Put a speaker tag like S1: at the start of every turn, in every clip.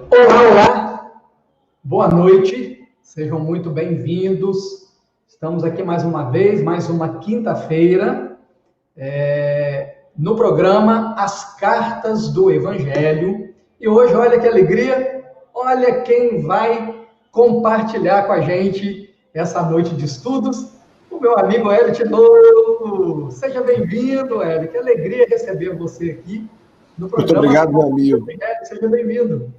S1: Olá, olá, boa noite, sejam muito bem-vindos. Estamos aqui mais uma vez, mais uma quinta-feira, no programa As Cartas do Evangelho. E hoje, olha que alegria, olha quem vai compartilhar com a gente essa noite de estudos, o meu amigo Hélio Tinoco. Seja bem-vindo, Hélio, que alegria receber você aqui no programa.
S2: Muito obrigado, meu amigo.
S1: Seja bem-vindo.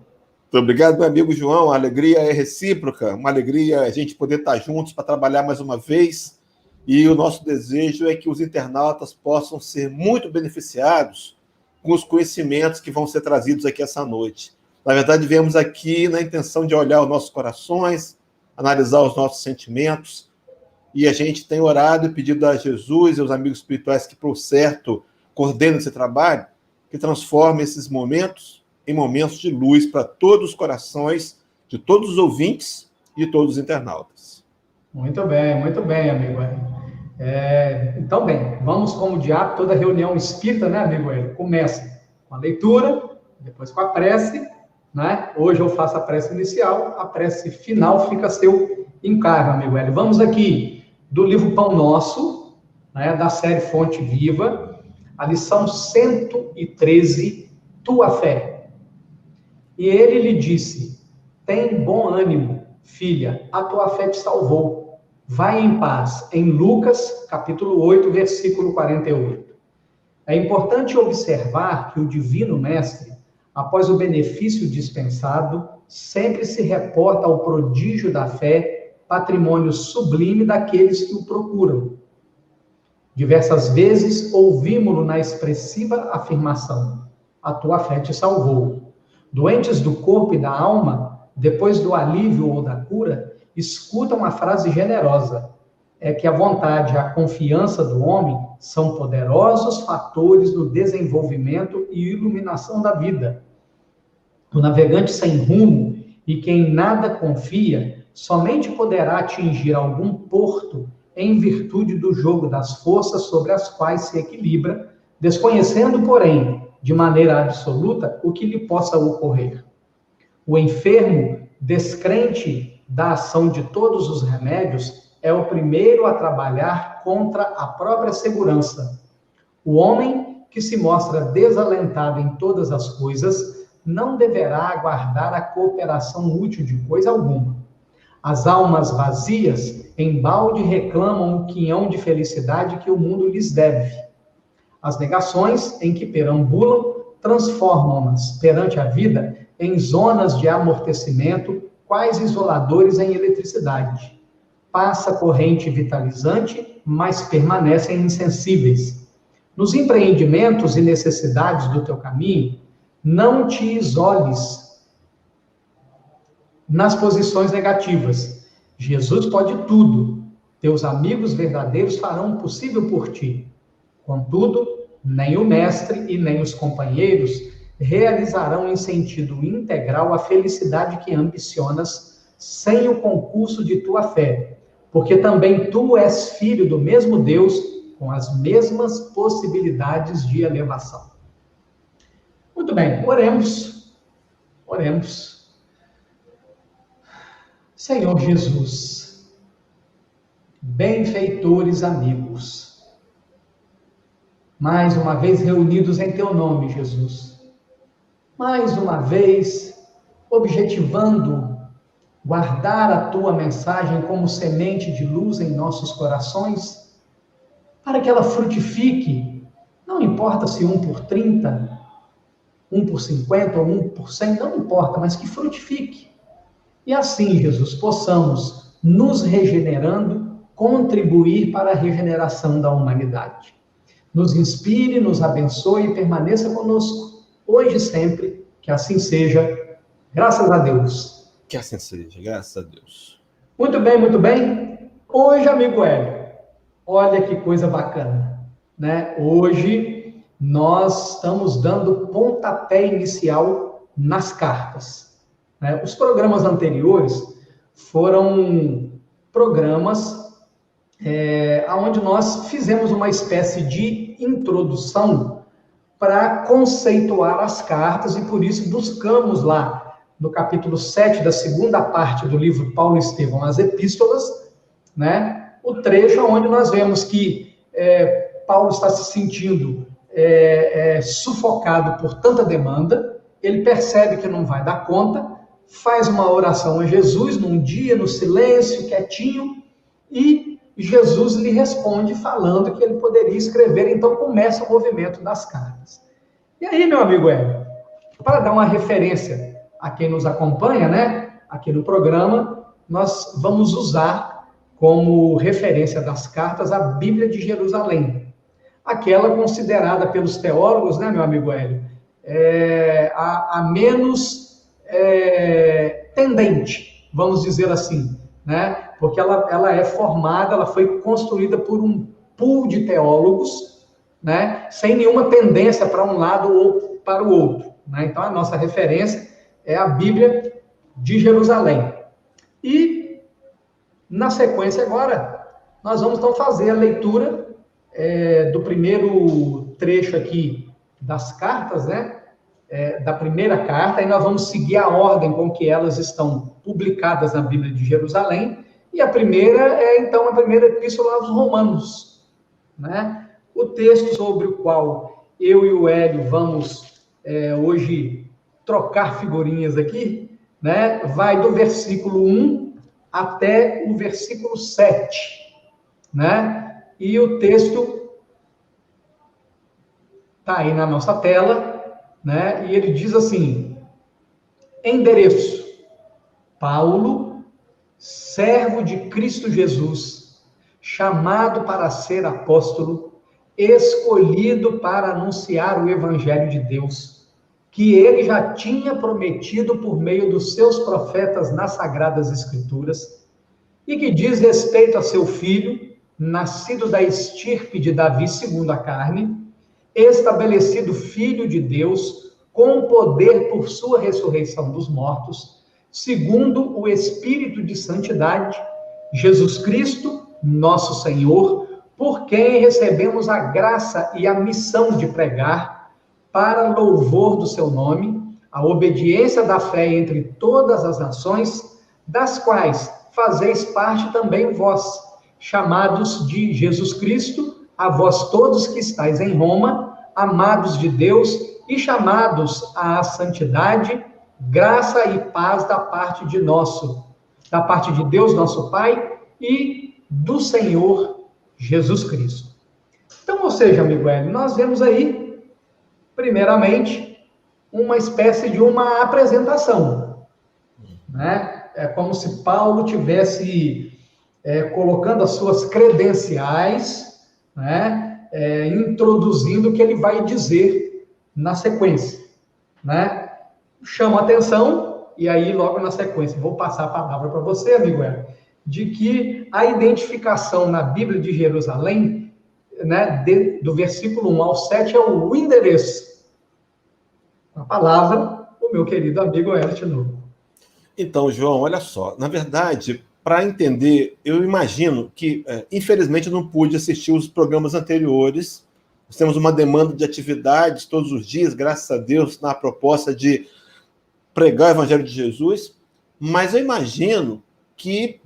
S2: Muito obrigado, meu amigo João. A alegria é recíproca, uma alegria a gente poder estar juntos para trabalhar mais uma vez. E o nosso desejo é que os internautas possam ser muito beneficiados com os conhecimentos que vão ser trazidos aqui essa noite. Na verdade, viemos aqui na intenção de olhar os nossos corações, analisar os nossos sentimentos. E a gente tem orado e pedido a Jesus e aos amigos espirituais que, por certo, coordenem esse trabalho, que transforme esses momentos em momentos de luz para todos os corações, de todos os ouvintes e de todos os internautas.
S1: Muito bem, amigo Hélio. Então, bem, vamos como de hábito, toda reunião espírita, né, amigo Hélio? Começa com a leitura, depois com a prece, né? Hoje eu faço a prece inicial, a prece final fica a seu encargo, amigo Hélio. Vamos aqui do livro Pão Nosso, né, da série Fonte Viva, a lição 113, Tua Fé. E ele lhe disse: tem bom ânimo, filha, a tua fé te salvou. Vai em paz. Em Lucas, capítulo 8, versículo 48. É importante observar que o Divino Mestre, após o benefício dispensado, sempre se reporta ao prodígio da fé, patrimônio sublime daqueles que o procuram. Diversas vezes ouvimos-lo na expressiva afirmação: a tua fé te salvou. Doentes do corpo e da alma, depois do alívio ou da cura, escutam a frase generosa: é que a vontade e a confiança do homem são poderosos fatores no desenvolvimento e iluminação da vida. O navegante sem rumo e que em nada confia, somente poderá atingir algum porto em virtude do jogo das forças sobre as quais se equilibra, desconhecendo, porém, de maneira absoluta, o que lhe possa ocorrer. O enfermo, descrente da ação de todos os remédios, é o primeiro a trabalhar contra a própria segurança. O homem que se mostra desalentado em todas as coisas, não deverá aguardar a cooperação útil de coisa alguma. As almas vazias, embalde reclamam o quinhão de felicidade que o mundo lhes deve. As negações em que perambulam transformam-nas, perante a vida, em zonas de amortecimento, quais isoladores em eletricidade. Passa corrente vitalizante, mas permanecem insensíveis. Nos empreendimentos e necessidades do teu caminho, não te isoles nas posições negativas. Jesus pode tudo. Teus amigos verdadeiros farão o possível por ti. Contudo, nem o mestre e nem os companheiros realizarão em sentido integral a felicidade que ambicionas sem o concurso de tua fé, porque também tu és filho do mesmo Deus, com as mesmas possibilidades de elevação. Muito bem, oremos. Senhor Jesus, benfeitores amigos, mais uma vez reunidos em teu nome, Jesus. Mais uma vez, objetivando guardar a tua mensagem como semente de luz em nossos corações, para que ela frutifique, não importa se 1 por 30, 1 por 50 ou 1 por 100, não importa, mas que frutifique. E assim, Jesus, possamos, nos regenerando, contribuir para a regeneração da humanidade. Nos inspire, nos abençoe e permaneça conosco, hoje e sempre, que assim seja, graças a Deus.
S2: Que assim seja, graças a Deus.
S1: Muito bem. Hoje, amigo Hélio, olha que coisa bacana, né? Hoje nós estamos dando pontapé inicial nas cartas, né? Os programas anteriores foram programas onde nós fizemos uma espécie de introdução para conceituar as cartas e por isso buscamos lá no capítulo 7 da segunda parte do livro Paulo e Estevão, as Epístolas, né? O trecho onde nós vemos que Paulo está se sentindo sufocado por tanta demanda, ele percebe que não vai dar conta, faz uma oração a Jesus num dia, no silêncio, quietinho, e Jesus lhe responde falando que ele poderia escrever, então começa o movimento das cartas. E aí, meu amigo Hélio, para dar uma referência a quem nos acompanha, né, aqui no programa, nós vamos usar como referência das cartas a Bíblia de Jerusalém, aquela considerada pelos teólogos, né, meu amigo Hélio, a menos tendente, vamos dizer assim, né, porque ela é formada, ela foi construída por um pool de teólogos, né, sem nenhuma tendência para um lado ou para o outro, né? Então, a nossa referência é a Bíblia de Jerusalém. E, na sequência agora, nós vamos então fazer a leitura do primeiro trecho aqui das cartas, né? Da primeira carta, e nós vamos seguir a ordem com que elas estão publicadas na Bíblia de Jerusalém. E a primeira então, a primeira epístola aos Romanos, né? O texto sobre o qual eu e o Hélio vamos hoje trocar figurinhas aqui, né? Vai do versículo 1 até o versículo 7, né? E o texto está aí na nossa tela, né? E ele diz assim: endereço, Paulo, servo de Cristo Jesus, chamado para ser apóstolo, escolhido para anunciar o Evangelho de Deus, que ele já tinha prometido por meio dos seus profetas nas Sagradas Escrituras, e que diz respeito a seu filho, nascido da estirpe de Davi segundo a carne, estabelecido filho de Deus, com poder por sua ressurreição dos mortos, segundo o Espírito de santidade, Jesus Cristo, nosso Senhor, por quem recebemos a graça e a missão de pregar, para louvor do seu nome, a obediência da fé entre todas as nações, das quais fazeis parte também vós, chamados de Jesus Cristo, a vós todos que estáis em Roma, amados de Deus e chamados à santidade, graça e paz da parte de Deus, nosso Pai, e do Senhor Jesus Cristo. Então, ou seja, amigo Hélio, nós vemos aí, primeiramente, uma espécie de uma apresentação, né? É como se Paulo tivesse colocando as suas credenciais, né? Introduzindo o que ele vai dizer na sequência, né? Chama a atenção, e aí logo na sequência, vou passar a palavra para você, amigo Hélio, de que a identificação na Bíblia de Jerusalém, né, do versículo 1 ao 7, é o endereço. A palavra, o meu querido amigo Hélio de novo.
S2: Então, João, olha só, na verdade, para entender, eu imagino que, infelizmente, eu não pude assistir os programas anteriores. Nós temos uma demanda de atividades todos os dias, graças a Deus, na proposta de pregar o Evangelho de Jesus, mas eu imagino que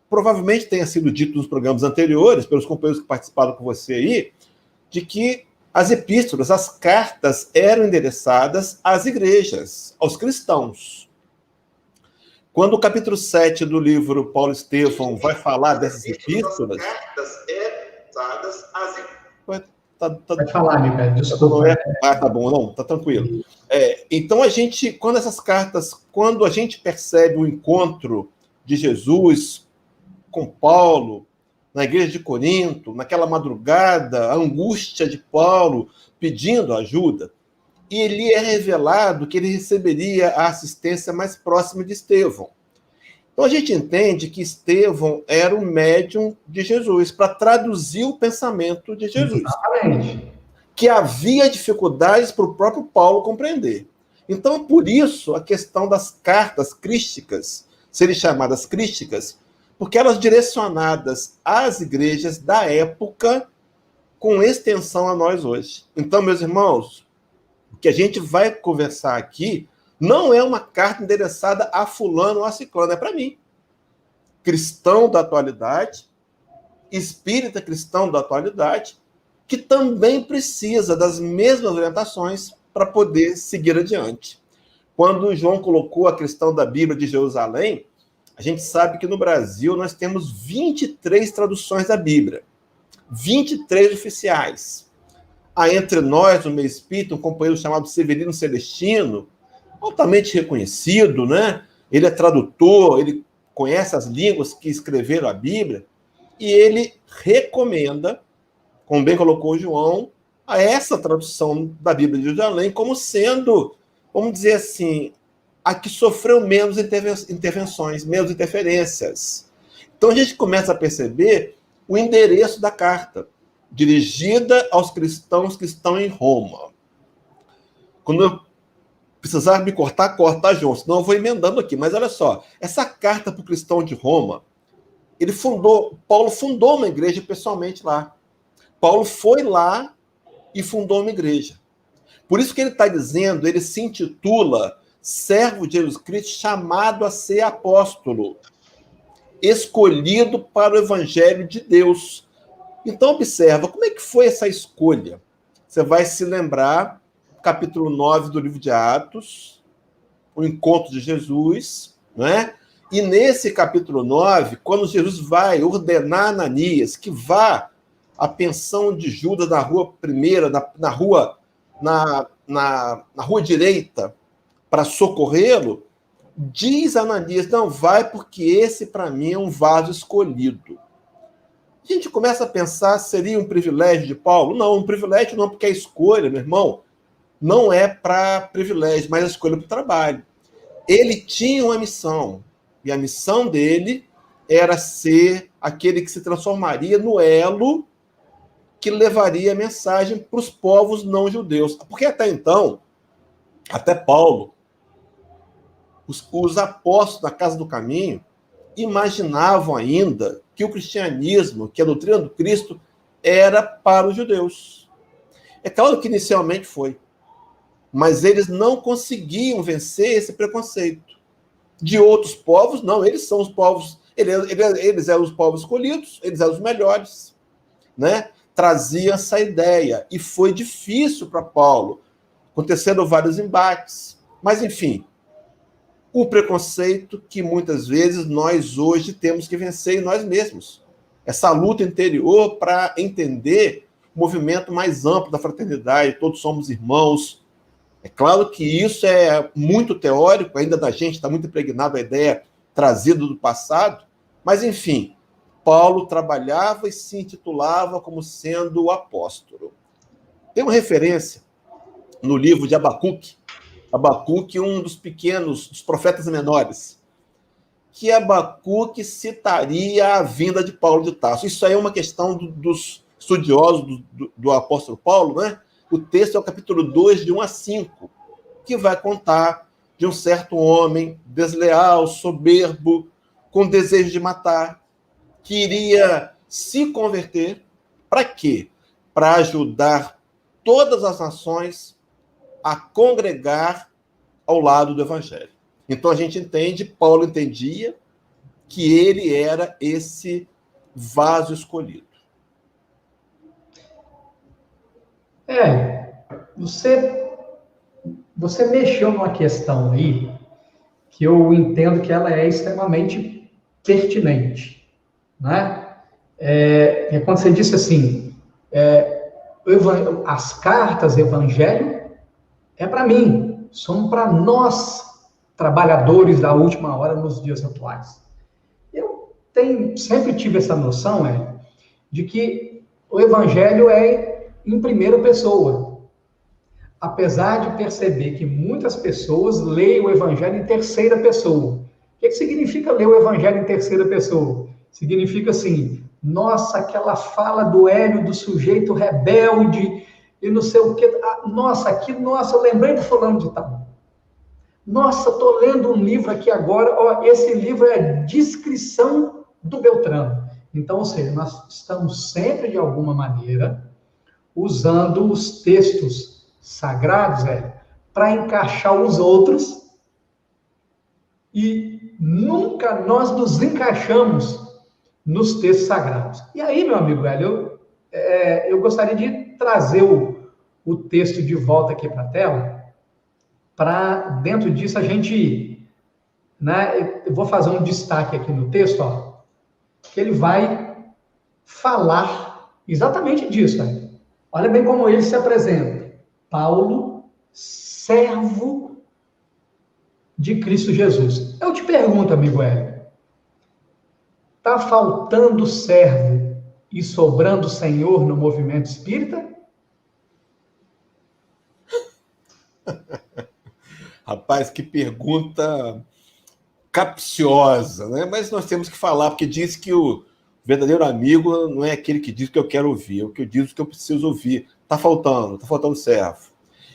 S2: provavelmente tenha sido dito nos programas anteriores, pelos companheiros que participaram com você aí, de que as epístolas, as cartas eram endereçadas às igrejas, aos cristãos. Quando o capítulo 7 do livro Paulo e Estevão vai falar dessas epístolas... As cartas eram endereçadas às igrejas.
S1: Pode falar, Micael, desculpa.
S2: Tá bom, não, tá tranquilo. Então, quando a gente percebe o encontro de Jesus com Paulo, na igreja de Corinto, naquela madrugada, a angústia de Paulo pedindo ajuda, e ele é revelado que ele receberia a assistência mais próxima de Estevão. Então a gente entende que Estevão era o médium de Jesus, para traduzir o pensamento de Jesus.
S1: Exatamente.
S2: Que havia dificuldades para o próprio Paulo compreender. Então, por isso, a questão das cartas crísticas, serem chamadas crísticas, porque elas direcionadas às igrejas da época, com extensão a nós hoje. Então, meus irmãos, o que a gente vai conversar aqui Não é uma carta endereçada a fulano ou a ciclano, é para mim. Cristão da atualidade, espírita cristão da atualidade, que também precisa das mesmas orientações para poder seguir adiante. Quando João colocou a questão da Bíblia de Jerusalém, a gente sabe que no Brasil nós temos 23 traduções da Bíblia, 23 oficiais. Há entre nós, no meio espírita, um companheiro chamado Severino Celestino, altamente reconhecido, né? Ele é tradutor, ele conhece as línguas que escreveram a Bíblia, e ele recomenda, como bem colocou o João, a essa tradução da Bíblia de Jerusalém como sendo, vamos dizer assim, a que sofreu menos intervenções, menos interferências. Então a gente começa a perceber o endereço da carta, dirigida aos cristãos que estão em Roma. Quando eu precisar me cortar, João, senão eu vou emendando aqui. Mas olha só, essa carta para o cristão de Roma, Paulo fundou uma igreja pessoalmente lá. Paulo foi lá e fundou uma igreja. Por isso que ele está dizendo, ele se intitula servo de Jesus Cristo, chamado a ser apóstolo, escolhido para o evangelho de Deus. Então, observa, como é que foi essa escolha? Você vai se lembrar, capítulo 9 do livro de Atos, o encontro de Jesus, não é? E nesse capítulo 9, quando Jesus vai ordenar a Ananias que vá à pensão de Judas na rua primeira, na rua direita, para socorrê-lo, diz a Ananias, não vai porque esse para mim é um vaso escolhido. A gente começa a pensar, seria um privilégio de Paulo? Não, um privilégio não, porque a escolha, meu irmão, não é para privilégio, mas a escolha para o trabalho. Ele tinha uma missão, e a missão dele era ser aquele que se transformaria no elo que levaria a mensagem para os povos não judeus. Porque até então, até Paulo, os apóstolos da Casa do Caminho imaginavam ainda que o cristianismo, que a doutrina do Cristo, era para os judeus. É claro que inicialmente foi, mas eles não conseguiam vencer esse preconceito. De outros povos, não, eles são os povos, eles eram os povos escolhidos, eles eram os melhores, né? Trazia essa ideia, e foi difícil para Paulo, acontecendo vários embates, mas enfim, o preconceito que muitas vezes nós hoje temos que vencer em nós mesmos. Essa luta interior para entender o movimento mais amplo da fraternidade, todos somos irmãos. É claro que isso é muito teórico, ainda da gente está muito impregnado a ideia trazida do passado, mas enfim, Paulo trabalhava e se intitulava como sendo o apóstolo. Tem uma referência no livro de Abacuque, um dos pequenos, dos profetas menores, que Abacuque citaria a vinda de Paulo de Tarso. Isso aí é uma questão dos estudiosos do apóstolo Paulo, né? O texto é o capítulo 2, de 1 a 5, que vai contar de um certo homem desleal, soberbo, com desejo de matar, que iria se converter. Para quê? Para ajudar todas as nações a congregar ao lado do evangelho. Então a gente entende, Paulo entendia que ele era esse vaso escolhido.
S1: Você mexeu numa questão aí que eu entendo que ela é extremamente pertinente, né? É quando você disse assim, as cartas evangelho é para mim, são para nós, trabalhadores da última hora nos dias atuais. Eu sempre tive essa noção, de que o evangelho é em primeira pessoa. Apesar de perceber que muitas pessoas leem o evangelho em terceira pessoa. O que significa ler o evangelho em terceira pessoa? Significa assim, nossa, aquela fala do Hélio, do sujeito rebelde, e não sei o quê. Eu lembrei do fulano de tal. Nossa, estou lendo um livro aqui agora, esse livro é a descrição do Beltrano. Então, ou seja, nós estamos sempre, de alguma maneira, usando os textos sagrados, para encaixar os outros e nunca nós nos encaixamos nos textos sagrados. E aí, meu amigo velho, eu gostaria de trazer o texto de volta aqui para a tela, para dentro disso a gente, né, eu vou fazer um destaque aqui no texto, ó, que ele vai falar exatamente disso. Né? Olha bem como ele se apresenta. Paulo, servo de Cristo Jesus. Eu te pergunto, amigo Hélio, está faltando servo e sobrando senhor no movimento espírita?
S2: Rapaz, que pergunta capciosa, né? Mas nós temos que falar, porque diz que o verdadeiro amigo não é aquele que diz o que eu quero ouvir, é o que eu digo que eu preciso ouvir. Tá faltando servo.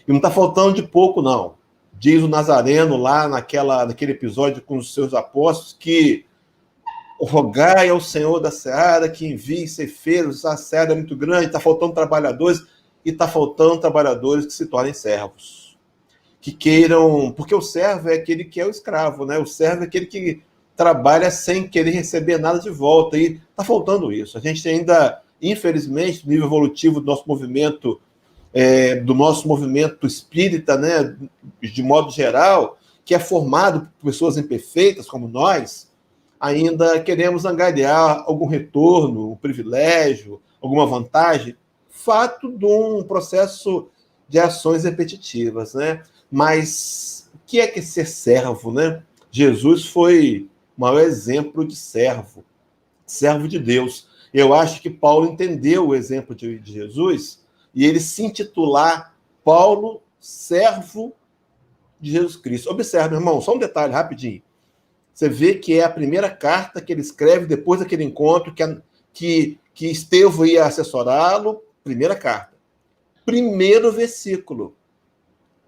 S2: E não está faltando de pouco, não. Diz o Nazareno lá naquele episódio com os seus apóstolos que rogai ao Senhor da seara que envie ceifeiros, a seara é muito grande, está faltando trabalhadores, e está faltando trabalhadores que se tornem servos. Que queiram, porque o servo é aquele que é o escravo, né? O servo é aquele que trabalha sem querer receber nada de volta, e está faltando isso. A gente ainda, infelizmente, no nível evolutivo do nosso movimento espírita, né, de modo geral, que é formado por pessoas imperfeitas como nós, ainda queremos angariar algum retorno, um privilégio, alguma vantagem, fato de um processo de ações repetitivas, né? Mas o que é ser servo, né? Jesus foi o maior exemplo de servo de Deus. Eu acho que Paulo entendeu o exemplo de Jesus e ele se intitular Paulo, servo de Jesus Cristo. Observe, irmão, só um detalhe rapidinho. Você vê que é a primeira carta que ele escreve depois daquele encontro que Estevão ia assessorá-lo, primeira carta. Primeiro versículo.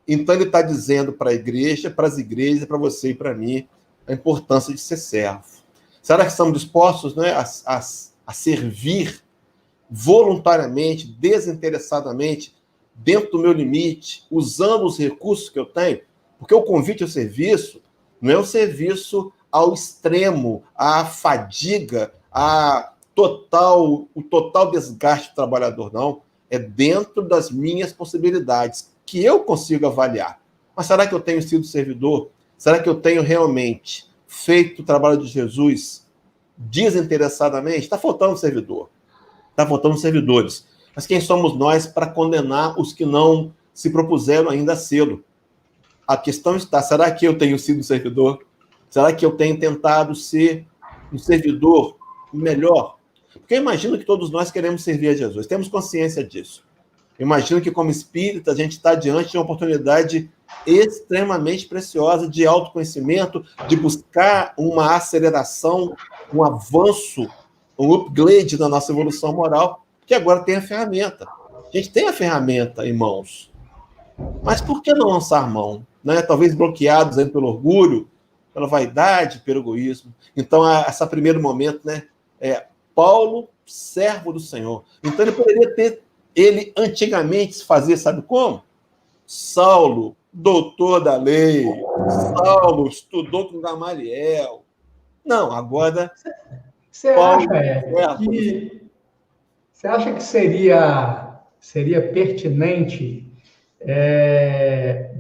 S2: Então ele está dizendo para a igreja, para as igrejas, para você e para mim, a importância de ser servo. Será que estamos dispostos, né, a servir voluntariamente, desinteressadamente, dentro do meu limite, usando os recursos que eu tenho? Porque o convite ao serviço não é um serviço ao extremo, à fadiga, o total desgaste do trabalhador, não. É dentro das minhas possibilidades, que eu consigo avaliar. Mas será que eu tenho sido servidor? Será que eu tenho realmente feito o trabalho de Jesus desinteressadamente? Está faltando servidor. Está faltando servidores. Mas quem somos nós para condenar os que não se propuseram ainda a sê-lo? A questão está, será que eu tenho sido servidor? Será que eu tenho tentado ser um servidor melhor? Porque eu imagino que todos nós queremos servir a Jesus, temos consciência disso. Eu imagino que, como espírita, a gente está diante de uma oportunidade extremamente preciosa de autoconhecimento, de buscar uma aceleração, um avanço, um upgrade na nossa evolução moral, que agora tem a ferramenta. A gente tem a ferramenta em mãos. Mas por que não lançar mão? Né? Talvez bloqueados aí pelo orgulho, pela vaidade, pelo egoísmo. Então, esse primeiro momento, né, Paulo, servo do Senhor. Então, ele poderia ele antigamente fazia, sabe como? Saulo, doutor da lei. Saulo estudou com Gamaliel. Não, agora...
S1: Você acha que seria pertinente,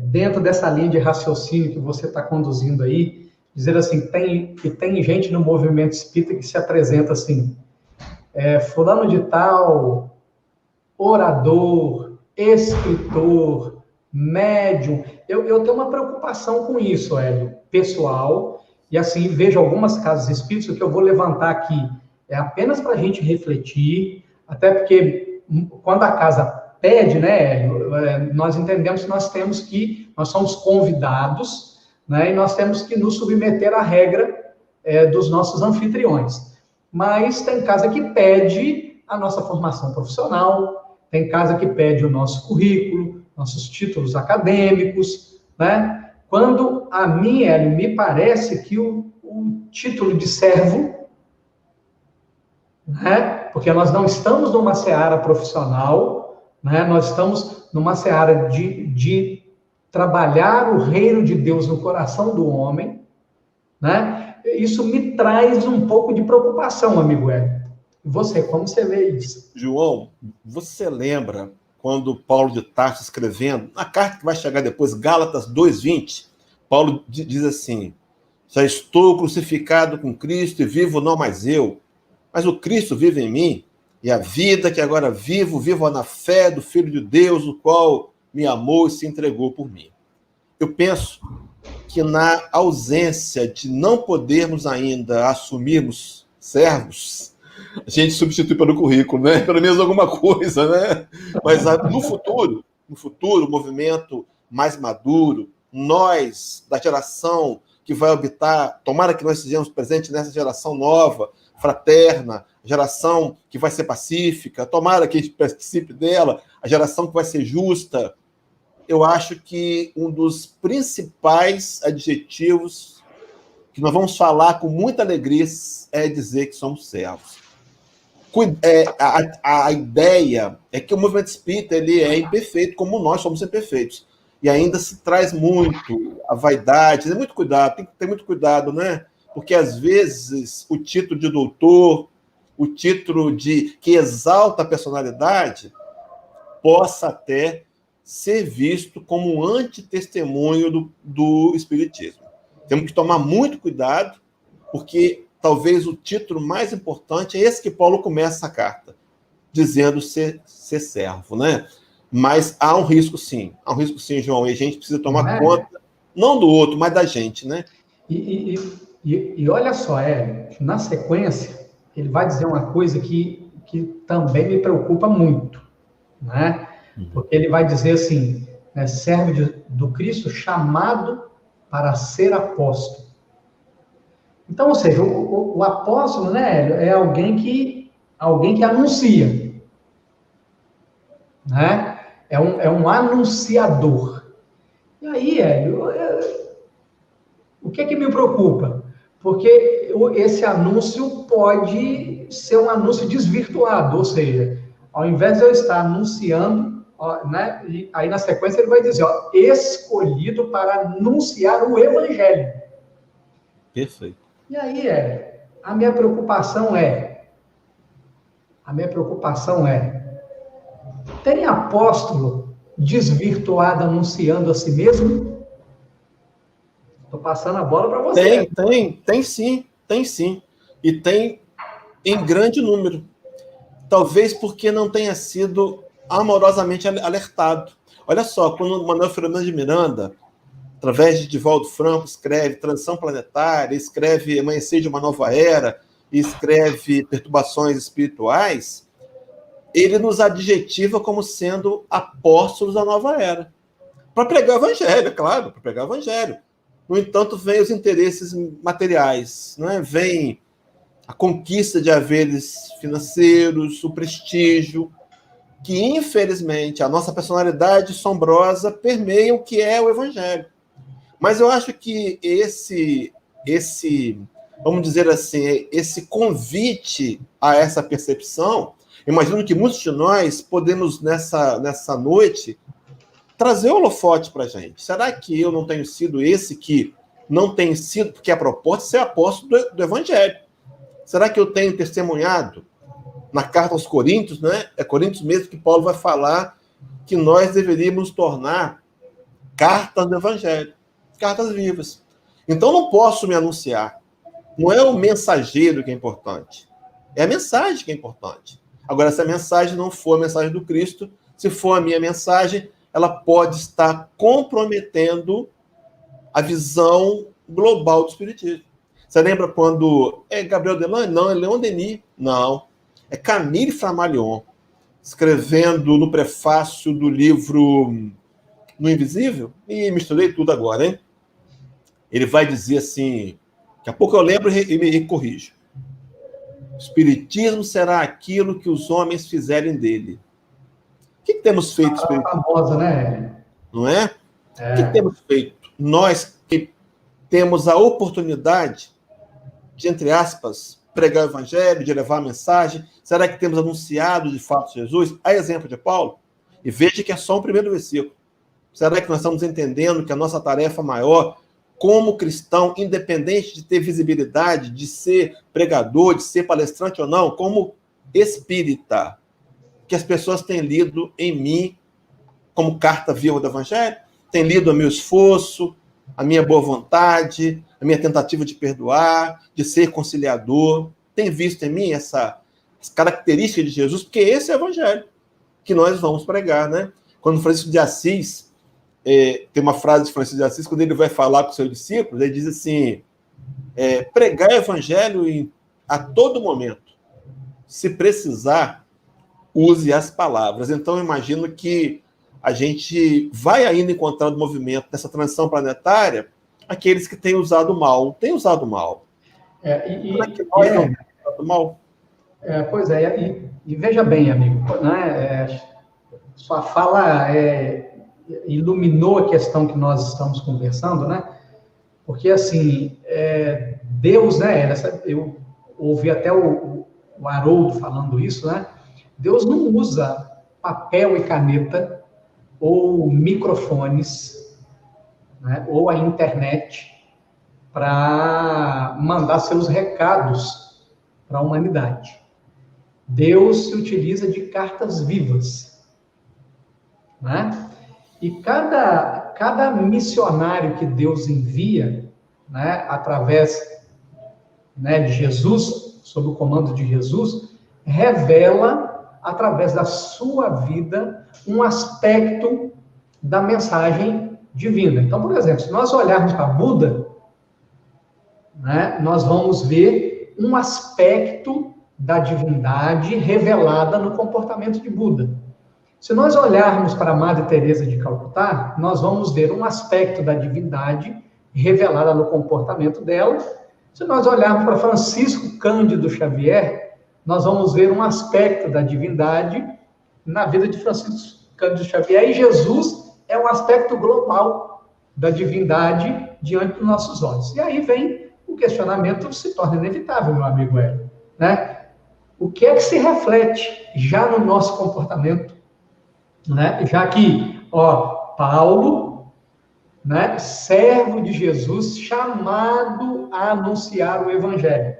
S1: dentro dessa linha de raciocínio que você está conduzindo aí, dizer assim, que tem gente no movimento espírita que se apresenta assim, fulano de tal, orador, escritor, médium. Eu tenho uma preocupação com isso, Hélio, pessoal, e assim, vejo algumas casas espíritas que eu vou levantar aqui, apenas para a gente refletir, até porque quando a casa pede, né, Hélio, nós entendemos que nós somos convidados, né, e nós temos que nos submeter à regra dos nossos anfitriões. Mas tem casa que pede a nossa formação profissional, tem casa que pede o nosso currículo, nossos títulos acadêmicos, né? Quando a mim, Hélio, me parece que o título de servo, né? Porque nós não estamos numa seara profissional, né? Nós estamos numa seara de trabalhar o reino de Deus no coração do homem, né? Isso me traz um pouco de preocupação, amigo Hélio. Você, como você vê isso?
S2: João, você lembra quando Paulo de Tarso escrevendo, na carta que vai chegar depois, Gálatas 2:20, Paulo diz assim: já estou crucificado com Cristo e vivo não mais eu, mas o Cristo vive em mim, e a vida que agora vivo, vivo na fé do Filho de Deus, o qual me amou e se entregou por mim. Eu penso que na ausência de não podermos ainda assumirmos servos, a gente substitui pelo currículo, né? Pelo menos alguma coisa, né? Mas no futuro, o movimento mais maduro, nós, da geração que vai habitar, tomara que nós sejamos presentes nessa geração nova, fraterna, geração que vai ser pacífica, tomara que a gente participe dela, a geração que vai ser justa. Eu acho que um dos principais adjetivos que nós vamos falar com muita alegria é dizer que somos servos. A ideia é que o movimento espírita ele é imperfeito, como nós somos imperfeitos. E ainda se traz muito a vaidade, tem muito cuidado, tem que ter muito cuidado, né? Porque, às vezes, o título de doutor, o título de que exalta a personalidade, possa até ser visto como um antitestemunho do espiritismo. Temos que tomar muito cuidado, porque talvez o título mais importante é esse que Paulo começa a carta, dizendo ser servo, né? Mas há um risco, sim. Há um risco, sim, João, e a gente precisa tomar conta, não do outro, mas da gente, né?
S1: E olha só, na sequência, ele vai dizer uma coisa que também me preocupa muito, né? Porque ele vai dizer assim, né, servo do Cristo chamado para ser apóstolo. Então, ou seja, o apóstolo, né, é alguém que anuncia, né? É um anunciador. E aí, o que é que me preocupa? Porque esse anúncio pode ser um anúncio desvirtuado, ou seja, ao invés de eu estar anunciando, né, e aí na sequência ele vai dizer, escolhido para anunciar o evangelho.
S2: Perfeito.
S1: E aí, a minha preocupação é, tem apóstolo desvirtuado anunciando a si mesmo? Estou passando a bola para você.
S2: Tem sim. E tem em grande número. Talvez porque não tenha sido amorosamente alertado. Olha só, quando Manuel Filomeno de Miranda, através de Divaldo Franco, escreve Transição Planetária, escreve Amanhecer de uma Nova Era, escreve Perturbações Espirituais, ele nos adjetiva como sendo apóstolos da nova era. Para pregar o evangelho, claro, para pregar o evangelho. No entanto, vem os interesses materiais, né? Vem a conquista de haveres financeiros, o prestígio, que, infelizmente, a nossa personalidade sombrosa permeia o que é o evangelho. Mas eu acho que esse, vamos dizer assim, esse convite a essa percepção, imagino que muitos de nós podemos, nessa noite, trazer o holofote para a gente. Será que eu não tenho sido esse que não tem sido, porque a proposta é ser apóstolo do evangelho? Será que eu tenho testemunhado na carta aos Coríntios, né? É Coríntios mesmo que Paulo vai falar que nós deveríamos tornar cartas do evangelho, cartas vivas. Então não posso me anunciar. Não é o mensageiro que é importante, é a mensagem que é importante. Agora, se a mensagem não for a mensagem do Cristo, se for a minha mensagem, ela pode estar comprometendo a visão global do espiritismo. Você lembra quando... É Gabriel Delane? Não, é Leon Denis. Não. É Camille Flammarion, escrevendo no prefácio do livro No Invisível, e misturei tudo agora, hein? Ele vai dizer assim, daqui a pouco eu lembro e me corrijo. O espiritismo será aquilo que os homens fizerem dele. O que temos feito, espiritismo?
S1: Famosa, né?
S2: Não é? O que temos feito? Nós que temos a oportunidade de, entre aspas, pregar o evangelho, de levar a mensagem, será que temos anunciado de fato Jesus? A exemplo de Paulo? E veja que é só o primeiro versículo. Será que nós estamos entendendo que a nossa tarefa maior como cristão, independente de ter visibilidade, de ser pregador, de ser palestrante ou não, como espírita, que as pessoas têm lido em mim como carta viva do Evangelho, têm lido o meu esforço, a minha boa vontade, a minha tentativa de perdoar, de ser conciliador, tem visto em mim essa característica de Jesus, porque esse é o Evangelho que nós vamos pregar, né? Quando Francisco de Assis, tem uma frase de Francisco de Assis, quando ele vai falar com os seus discípulos, ele diz assim, pregar o Evangelho a todo momento. Se precisar, use as palavras. Então, eu imagino que a gente vai ainda encontrando movimento nessa transição planetária, aqueles que têm usado mal. Têm usado mal.
S1: Será que nós não temos usado mal? Pois é, e veja bem, amigo, né, sua fala iluminou a questão que nós estamos conversando, né? Porque, assim, Deus, né, eu ouvi até o Haroldo falando isso, né? Deus não usa papel e caneta, ou microfones, né, ou a internet, para mandar seus recados para a humanidade. Deus se utiliza de cartas vivas, né? E cada missionário que Deus envia, né, através, né, de Jesus, sob o comando de Jesus, revela, através da sua vida, um aspecto da mensagem divina. Então, por exemplo, se nós olharmos para Buda, né, nós vamos ver um aspecto da divindade revelada no comportamento de Buda. Se nós olharmos para a Madre Teresa de Calcutá, nós vamos ver um aspecto da divindade revelada no comportamento dela. Se nós olharmos para Francisco Cândido Xavier, nós vamos ver um aspecto da divindade na vida de Francisco Cândido Xavier, e Jesus é um aspecto global da divindade diante dos nossos olhos. E aí vem o questionamento, se torna inevitável, meu amigo Hélio, né? O que é que se reflete já no nosso comportamento, né? Já que, Paulo, né, servo de Jesus, chamado a anunciar o Evangelho.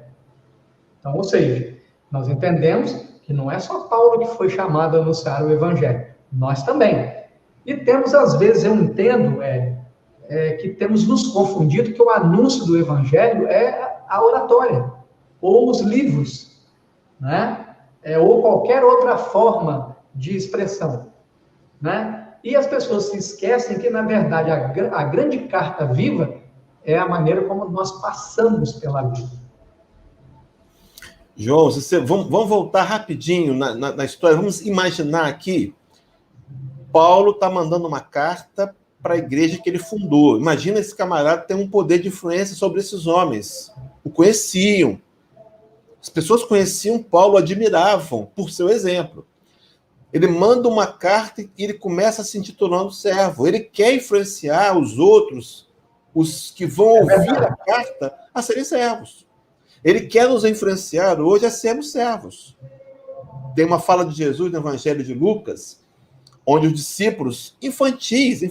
S1: Então, ou seja, nós entendemos que não é só Paulo que foi chamado a anunciar o Evangelho, nós também. E temos, às vezes, eu entendo, que temos nos confundido que o anúncio do Evangelho é a oratória, ou os livros, né? Ou qualquer outra forma de expressão, né? E as pessoas se esquecem que, na verdade, a grande carta viva é a maneira como nós passamos pela vida.
S2: João, vamos voltar rapidinho na história. Vamos imaginar aqui, Paulo está mandando uma carta para a igreja que ele fundou. Imagina esse camarada ter um poder de influência sobre esses homens. O conheciam. As pessoas conheciam Paulo, admiravam por seu exemplo. Ele manda uma carta e ele começa se intitulando servo. Ele quer influenciar os outros, os que vão ouvir a carta, a serem servos. Ele quer nos influenciar hoje a sermos servos. Tem uma fala de Jesus no Evangelho de Lucas, onde os discípulos, infantis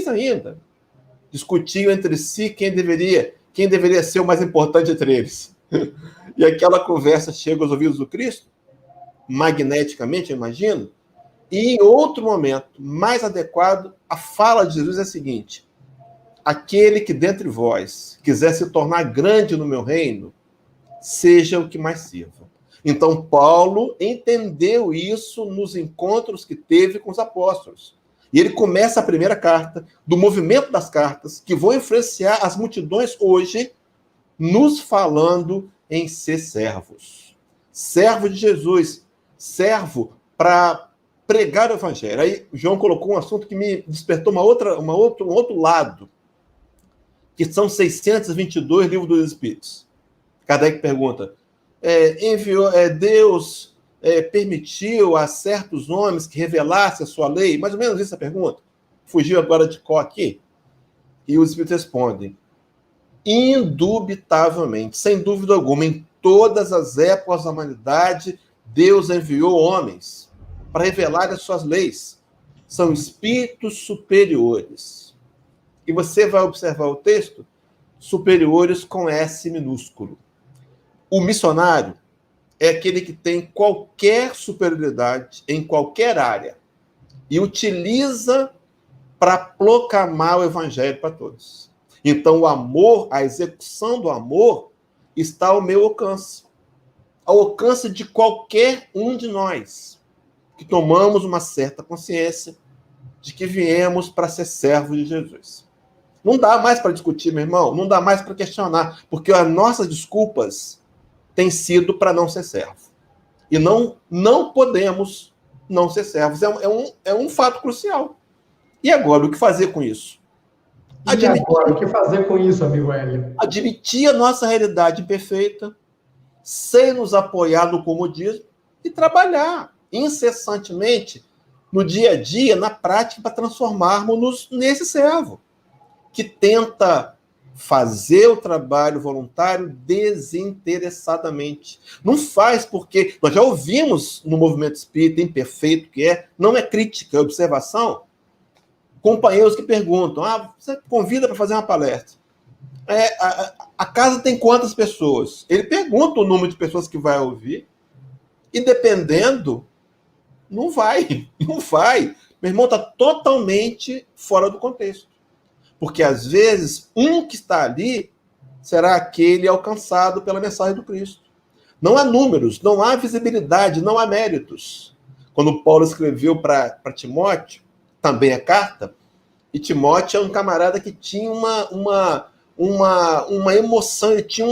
S2: ainda, discutiam entre si quem deveria ser o mais importante entre eles. E aquela conversa chega aos ouvidos do Cristo, magneticamente, eu imagino, e em outro momento, mais adequado, a fala de Jesus é a seguinte: aquele que dentre vós quiser se tornar grande no meu reino, seja o que mais sirva. Então, Paulo entendeu isso nos encontros que teve com os apóstolos. E ele começa a primeira carta, do movimento das cartas, que vão influenciar as multidões hoje, nos falando em ser servos. Servo de Jesus, servo para pregar o evangelho. Aí João colocou um assunto que me despertou um outro lado, que são 622 livros dos Espíritos. Kardec pergunta, Deus permitiu a certos homens que revelassem a sua lei? Mais ou menos essa pergunta. Fugiu agora de có aqui. E os Espíritos respondem, indubitavelmente, sem dúvida alguma, em todas as épocas da humanidade, Deus enviou homens para revelar as suas leis. São espíritos superiores. E você vai observar o texto, superiores com S minúsculo. O missionário é aquele que tem qualquer superioridade em qualquer área e utiliza para proclamar o evangelho para todos. Então, o amor, a execução do amor, está ao meu alcance. Ao alcance de qualquer um de nós, que tomamos uma certa consciência de que viemos para ser servos de Jesus. Não dá mais para discutir, meu irmão, não dá mais para questionar, porque as nossas desculpas têm sido para não ser servo. E não podemos não ser servos. É um fato crucial. E agora, o que fazer com isso?
S1: Agora, o que fazer com isso, amigo Hélio?
S2: Admitir a nossa realidade imperfeita, sem nos apoiar no comodismo e trabalhar incessantemente no dia a dia, na prática, para transformarmos-nos nesse servo que tenta fazer o trabalho voluntário desinteressadamente. Não faz porque nós já ouvimos no movimento espírita imperfeito que não é crítica, é observação. Companheiros que perguntam, você convida para fazer uma palestra. A casa tem quantas pessoas? Ele pergunta o número de pessoas que vai ouvir e dependendo, não vai. Meu irmão está totalmente fora do contexto. Porque, às vezes, um que está ali será aquele alcançado pela mensagem do Cristo. Não há números, não há visibilidade, não há méritos. Quando Paulo escreveu para Timóteo, também a carta, e Timóteo é um camarada que tinha uma emoção, ele tinha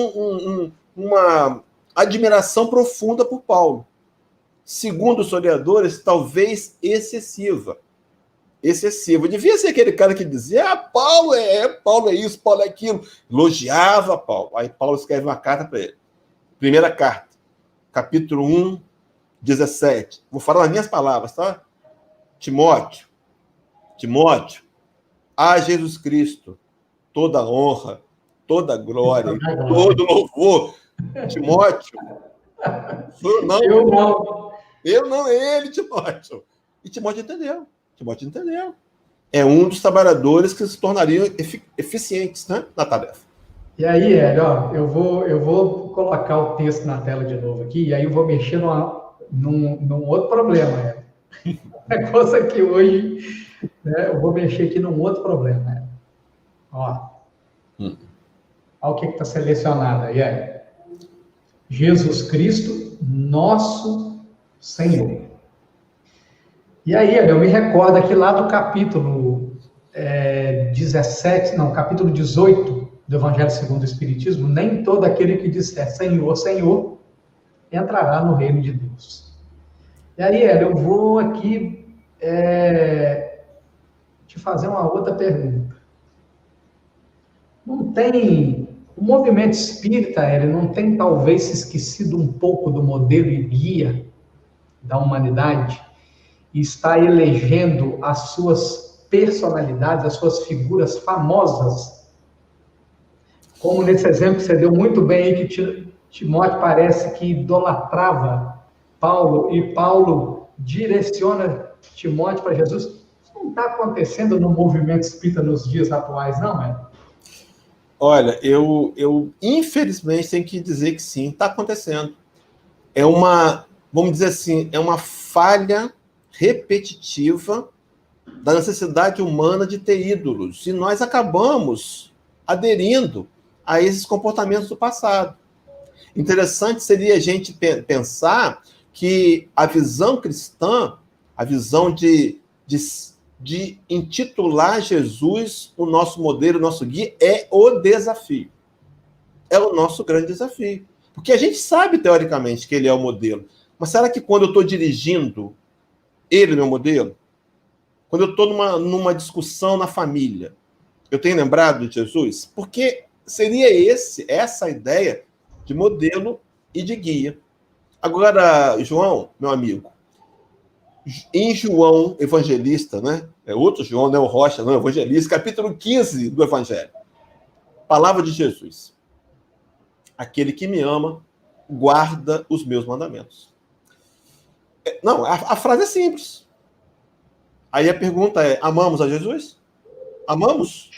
S2: uma admiração profunda por Paulo. Segundo os historiadores, talvez excessiva. Devia ser aquele cara que dizia, Paulo é isso, Paulo é aquilo. Elogiava Paulo. Aí Paulo escreve uma carta para ele. Primeira carta, capítulo 1, 17. Vou falar nas minhas palavras, tá? Timóteo, a Jesus Cristo, toda honra, toda glória, todo louvor. Timóteo, eu não, ele, Timóteo. E Timóteo entendeu. É um dos trabalhadores que se tornariam eficientes, né, na tarefa.
S1: E aí, Hélio, eu vou colocar o texto na tela de novo aqui, e aí eu vou mexer num outro problema, Hélio. O negócio aqui hoje, né, eu vou mexer aqui num outro problema, Hélio. Olha o que está selecionado aí, Hélio. Jesus Cristo, nosso Senhor. E aí, eu me recordo aqui lá do capítulo 18 do Evangelho segundo o Espiritismo, nem todo aquele que disser Senhor, Senhor, entrará no reino de Deus. E aí, eu vou aqui te fazer uma outra pergunta. Não tem... O movimento espírita, ele não tem talvez se esquecido um pouco do modelo e guia da humanidade? E está elegendo as suas personalidades, as suas figuras famosas. Como nesse exemplo que você deu muito bem aí, que Timóteo parece que idolatrava Paulo, e Paulo direciona Timóteo para Jesus. Isso não está acontecendo no movimento espírita nos dias atuais, não, é?
S2: Olha, eu infelizmente tenho que dizer que sim, está acontecendo. Vamos dizer assim, é uma falha repetitiva da necessidade humana de ter ídolos. E nós acabamos aderindo a esses comportamentos do passado. Interessante seria a gente pensar que a visão cristã, a visão de intitular Jesus o nosso modelo, o nosso guia, é o desafio. É o nosso grande desafio. Porque a gente sabe, teoricamente, que ele é o modelo. Mas será que quando eu estou dirigindo, ele é meu modelo? Quando eu estou numa discussão na família, eu tenho lembrado de Jesus? Porque seria essa a ideia de modelo e de guia. Agora, João, meu amigo, em João Evangelista, né? É outro João, não é o Rocha, não, é o Evangelista, capítulo 15 do Evangelho. Palavra de Jesus. Aquele que me ama, guarda os meus mandamentos. Não, a frase é simples. Aí a pergunta é, amamos a Jesus? Amamos?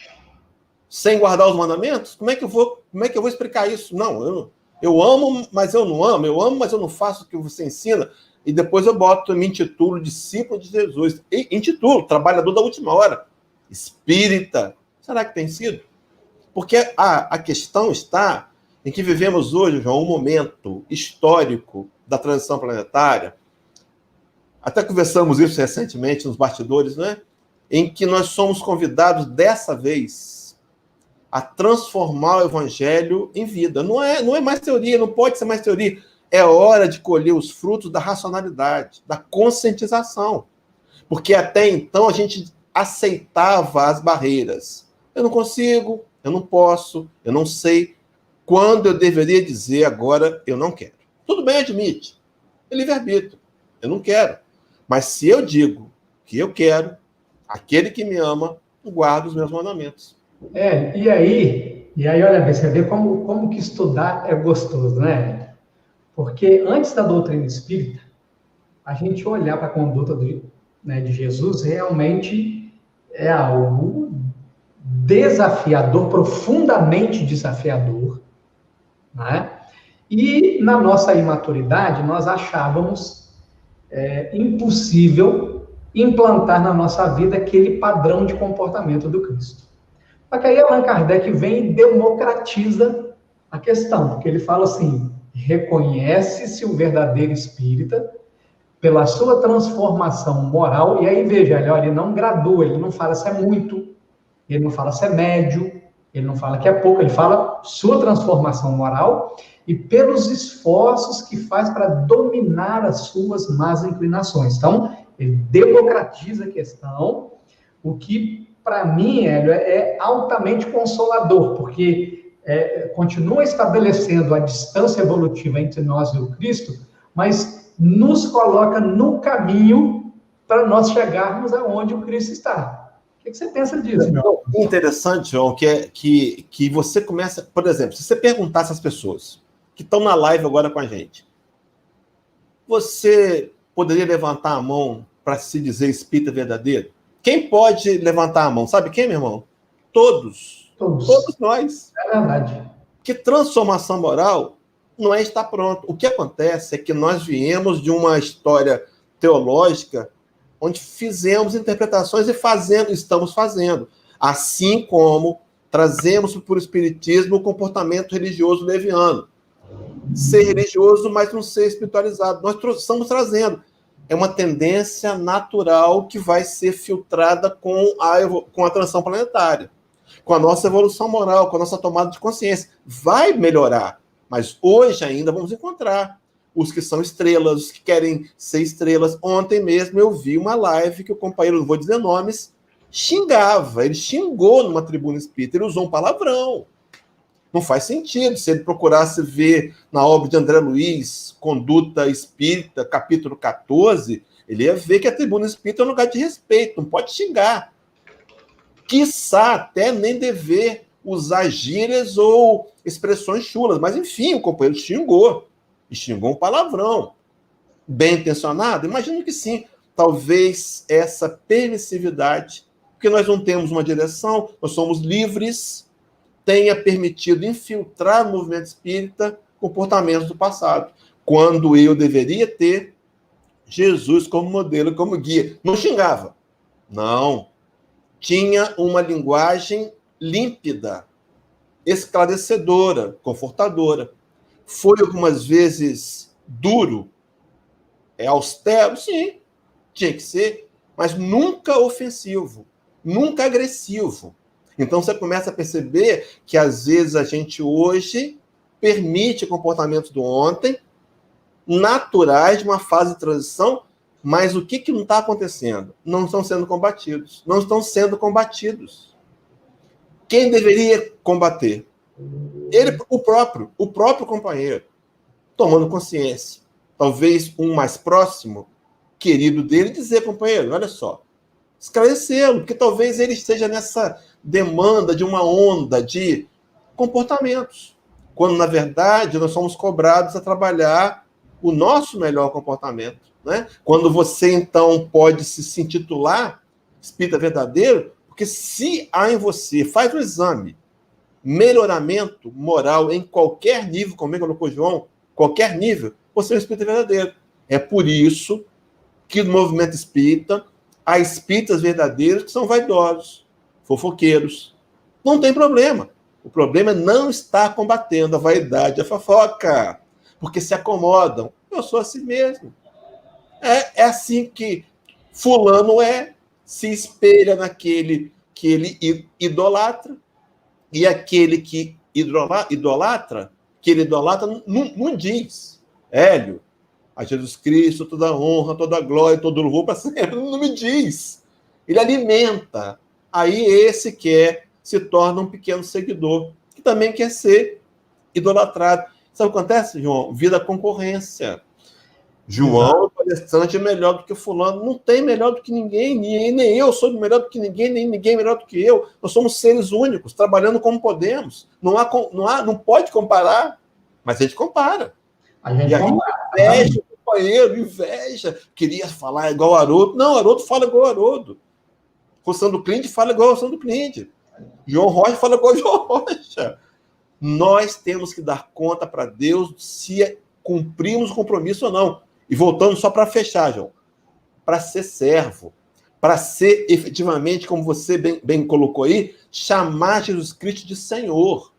S2: sem guardar os mandamentos? Como é que eu vou explicar isso? Não, eu amo, mas eu não amo. Eu amo, mas eu não faço o que você ensina. E depois eu me intitulo discípulo de Jesus. E intitulo, trabalhador da última hora. Espírita. Será que tem sido? Porque a questão está em que vivemos hoje, João, um momento histórico da transição planetária. Até conversamos isso recentemente nos bastidores, né? Em que nós somos convidados dessa vez a transformar o evangelho em vida. Não é mais teoria, não pode ser mais teoria. É hora de colher os frutos da racionalidade, da conscientização. Porque até então a gente aceitava as barreiras. Eu não consigo, eu não posso, eu não sei. Quando eu deveria dizer agora, eu não quero. Tudo bem, admite. É livre-arbítrio. Eu não quero. Mas se eu digo que eu quero, aquele que me ama, guarda os meus mandamentos.
S1: E aí, olha bem, você vê como que estudar é gostoso, né? Porque antes da doutrina espírita, a gente olhar para a conduta de Jesus realmente é algo desafiador, profundamente desafiador, né? E na nossa imaturidade, nós achávamos impossível implantar na nossa vida aquele padrão de comportamento do Cristo. Só que aí Allan Kardec vem e democratiza a questão, porque ele fala assim, reconhece-se o verdadeiro espírita pela sua transformação moral, e aí veja, ele não gradua, ele não fala se é muito, ele não fala se é médio, ele não fala que é pouco, ele fala sua transformação moral e pelos esforços que faz para dominar as suas más inclinações. Então, ele democratiza a questão, o que, para mim, Hélio, é altamente consolador, porque continua estabelecendo a distância evolutiva entre nós e o Cristo, mas nos coloca no caminho para nós chegarmos aonde o Cristo está. O que você pensa disso, meu?
S2: Interessante, João, que você começa... Por exemplo, se você perguntasse às pessoas que estão na live agora com a gente, você poderia levantar a mão para se dizer espírita verdadeiro? Quem pode levantar a mão? Sabe quem, meu irmão? Todos. Todos nós.
S1: É verdade.
S2: Que transformação moral não é estar pronto. O que acontece é que nós viemos de uma história teológica onde fizemos interpretações e estamos fazendo. Assim como trazemos para o espiritismo o comportamento religioso leviano. Ser religioso, mas não ser espiritualizado. Nós estamos trazendo. É uma tendência natural que vai ser filtrada com a transição planetária, com a nossa evolução moral, com a nossa tomada de consciência. Vai melhorar, mas hoje ainda vamos encontrar os que são estrelas, os que querem ser estrelas. Ontem mesmo eu vi uma live que o companheiro, não vou dizer nomes, xingava. Ele xingou numa tribuna espírita, ele usou um palavrão. Não faz sentido. Se ele procurasse ver na obra de André Luiz, Conduta Espírita, capítulo 14, ele ia ver que a tribuna espírita é um lugar de respeito, não pode xingar. Quiçá até nem dever usar gírias ou expressões chulas, mas enfim, o companheiro xingou. E xingou um palavrão. Bem intencionado? Imagino que sim. Talvez essa permissividade, porque nós não temos uma direção, nós somos livres, tenha permitido infiltrar no movimento espírita comportamentos do passado, quando eu deveria ter Jesus como modelo, como guia. Não xingava. Não. Tinha uma linguagem límpida, esclarecedora, confortadora. Foi algumas vezes duro, austero, sim, tinha que ser, mas nunca ofensivo, nunca agressivo. Então você começa a perceber que às vezes a gente hoje permite comportamentos do ontem, naturais de uma fase de transição, mas o que não está acontecendo? Não estão sendo combatidos. Não estão sendo combatidos. Quem deveria combater? Ele, o próprio companheiro, tomando consciência. Talvez um mais próximo, querido dele, dizer, companheiro, olha só, esclarecê-lo, porque talvez ele esteja nessa demanda de uma onda de comportamentos, quando, na verdade, nós somos cobrados a trabalhar o nosso melhor comportamento, né? Quando você, então, pode se intitular espírita verdadeiro, porque se há em você, faz o exame, melhoramento moral em qualquer nível, como ele colocou João, qualquer nível, você é um espírita verdadeiro. É por isso que no movimento espírita há espíritas verdadeiros que são vaidosos, fofoqueiros. Não tem problema. O problema é não estar combatendo a vaidade e a fofoca, porque se acomodam. Eu sou assim mesmo. É assim que fulano se espelha naquele que ele idolatra, e aquele que idolatra, não diz, Hélio, a Jesus Cristo toda honra, toda glória, todo louvor para sempre, não me diz. Ele alimenta. Aí esse se torna um pequeno seguidor, que também quer ser idolatrado. Sabe o que acontece, João? Vira concorrência. João, palestrante, é melhor do que fulano. Não tem melhor do que ninguém, nem eu sou melhor do que ninguém, nem ninguém melhor do que eu. Nós somos seres únicos, trabalhando como podemos. Não pode comparar, mas a gente compara.
S1: A gente
S2: inveja o companheiro, inveja. Queria falar igual o Haroldo. Não, o Haroldo fala igual o Haroldo. Rossandro Clint fala igual o Rossandro Clint. João Rocha fala igual o João Rocha. Nós temos que dar conta para Deus se cumprimos o compromisso ou não. E voltando só para fechar, João, para ser servo, para ser efetivamente, como você bem colocou aí, chamar Jesus Cristo de Senhor.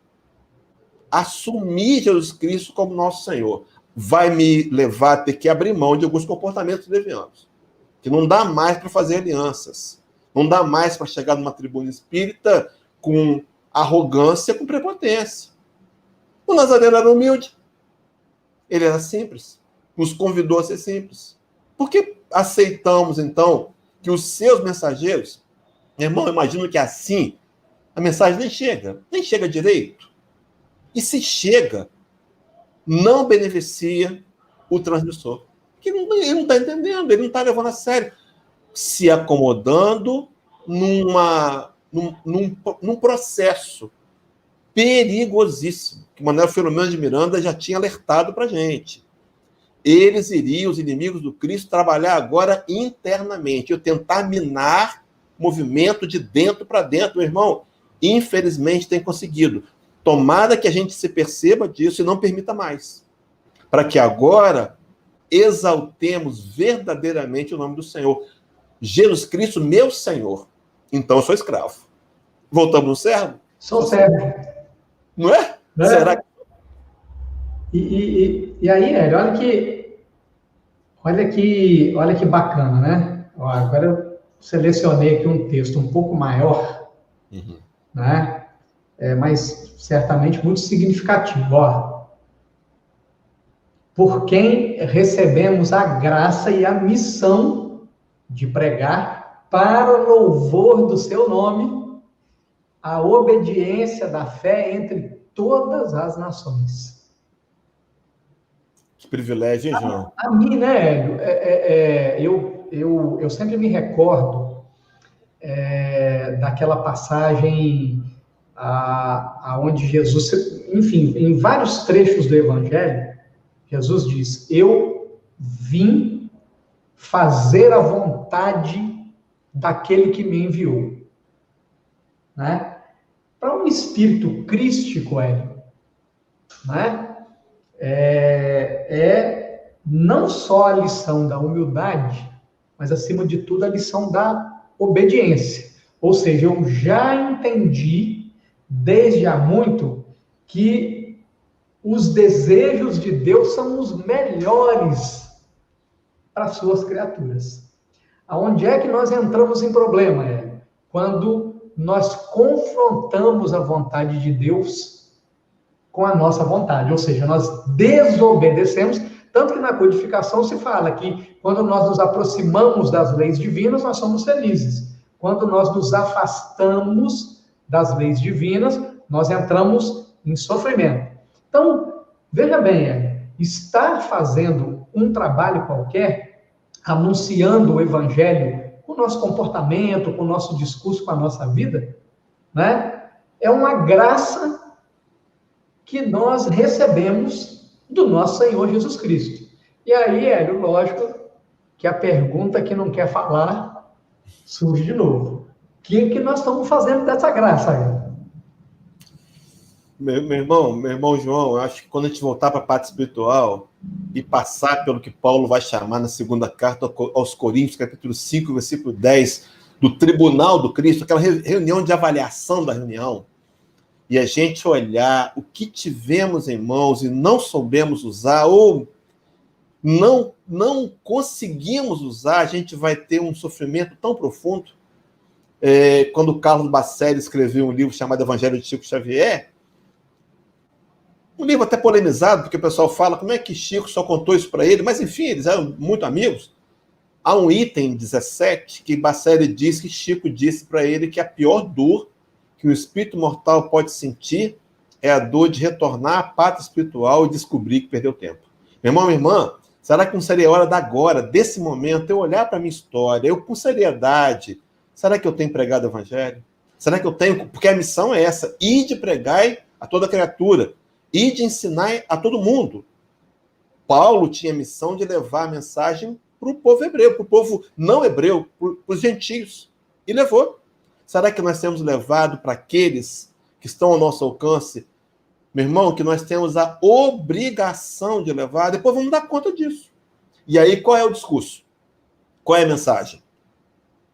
S2: Assumir Jesus Cristo como nosso Senhor. Vai me levar a ter que abrir mão de alguns comportamentos levianos. Que não dá mais para fazer alianças. Não dá mais para chegar numa tribuna espírita com arrogância, com prepotência. O Nazareno era humilde. Ele era simples. Nos convidou a ser simples. Por que aceitamos, então, que os seus mensageiros... Meu irmão, eu imagino que assim a mensagem nem chega direito. E se chega, não beneficia o transmissor. Porque ele não está entendendo, ele não está levando a sério. Se acomodando num processo perigosíssimo, que Manuel Filomeno de Miranda já tinha alertado para a gente. Eles iriam, os inimigos do Cristo, trabalhar agora internamente, eu tentar minar o movimento de dentro para dentro. Meu irmão, infelizmente tem conseguido. Tomara que a gente se perceba disso e não permita mais. Para que agora exaltemos verdadeiramente o nome do Senhor. Jesus Cristo, meu Senhor. Então eu sou escravo. Voltamos no servo?
S1: Sou servo.
S2: Não é? Será que...
S1: E aí, Hélio, olha que bacana, né? Agora eu selecionei aqui um texto um pouco maior, né? Mas certamente muito significativo. Por quem recebemos a graça e a missão de pregar para o louvor do seu nome, a obediência da fé entre todas as nações.
S2: Que privilégio, hein, João?
S1: A mim, né, Hélio, eu sempre me recordo daquela passagem aonde Jesus, enfim, em vários trechos do Evangelho, Jesus diz, eu vim fazer a vontade daquele que me enviou. Né? Para um espírito crístico, Hélio, né? Não só a lição da humildade, mas, acima de tudo, a lição da obediência. Ou seja, eu já entendi, desde há muito, que os desejos de Deus são os melhores para as suas criaturas. Aonde é que nós entramos em problema? Quando nós confrontamos a vontade de Deus com a nossa vontade, ou seja, nós desobedecemos, tanto que na codificação se fala que quando nós nos aproximamos das leis divinas, nós somos felizes. Quando nós nos afastamos das leis divinas, nós entramos em sofrimento. Então, veja bem, estar fazendo um trabalho qualquer, anunciando o evangelho com o nosso comportamento, com o nosso discurso, com a nossa vida, né? É uma graça que nós recebemos do nosso Senhor Jesus Cristo. E aí, Hélio, lógico que a pergunta que não quer falar surge de novo. O que nós estamos fazendo dessa graça, Hélio?
S2: meu irmão João, eu acho que quando a gente voltar para a parte espiritual e passar pelo que Paulo vai chamar na segunda carta aos Coríntios, capítulo 5, versículo 10, do tribunal do Cristo, aquela reunião de avaliação da reunião, e a gente olhar o que tivemos em mãos e não soubemos usar, ou não conseguimos usar, a gente vai ter um sofrimento tão profundo. Quando o Carlos Bacelli escreveu um livro chamado Evangelho de Chico Xavier, um livro até polemizado, porque o pessoal fala como é que Chico só contou isso para ele, mas enfim, eles eram muito amigos. Há um item 17 que Bacelli diz que Chico disse para ele que a pior dor que o espírito mortal pode sentir é a dor de retornar à pátria espiritual e descobrir que perdeu tempo. Meu irmão, minha irmã, será que não seria hora da agora, desse momento, eu olhar para a minha história, eu com seriedade, será que eu tenho pregado o evangelho? Será que eu tenho? Porque a missão é essa, ide pregai a toda criatura, ide ensinar a todo mundo. Paulo tinha a missão de levar a mensagem para o povo hebreu, para o povo não hebreu, para os gentios, e levou. Será que nós temos levado para aqueles que estão ao nosso alcance, meu irmão, que nós temos a obrigação de levar? Depois vamos dar conta disso. E aí, qual é o discurso? Qual é a mensagem?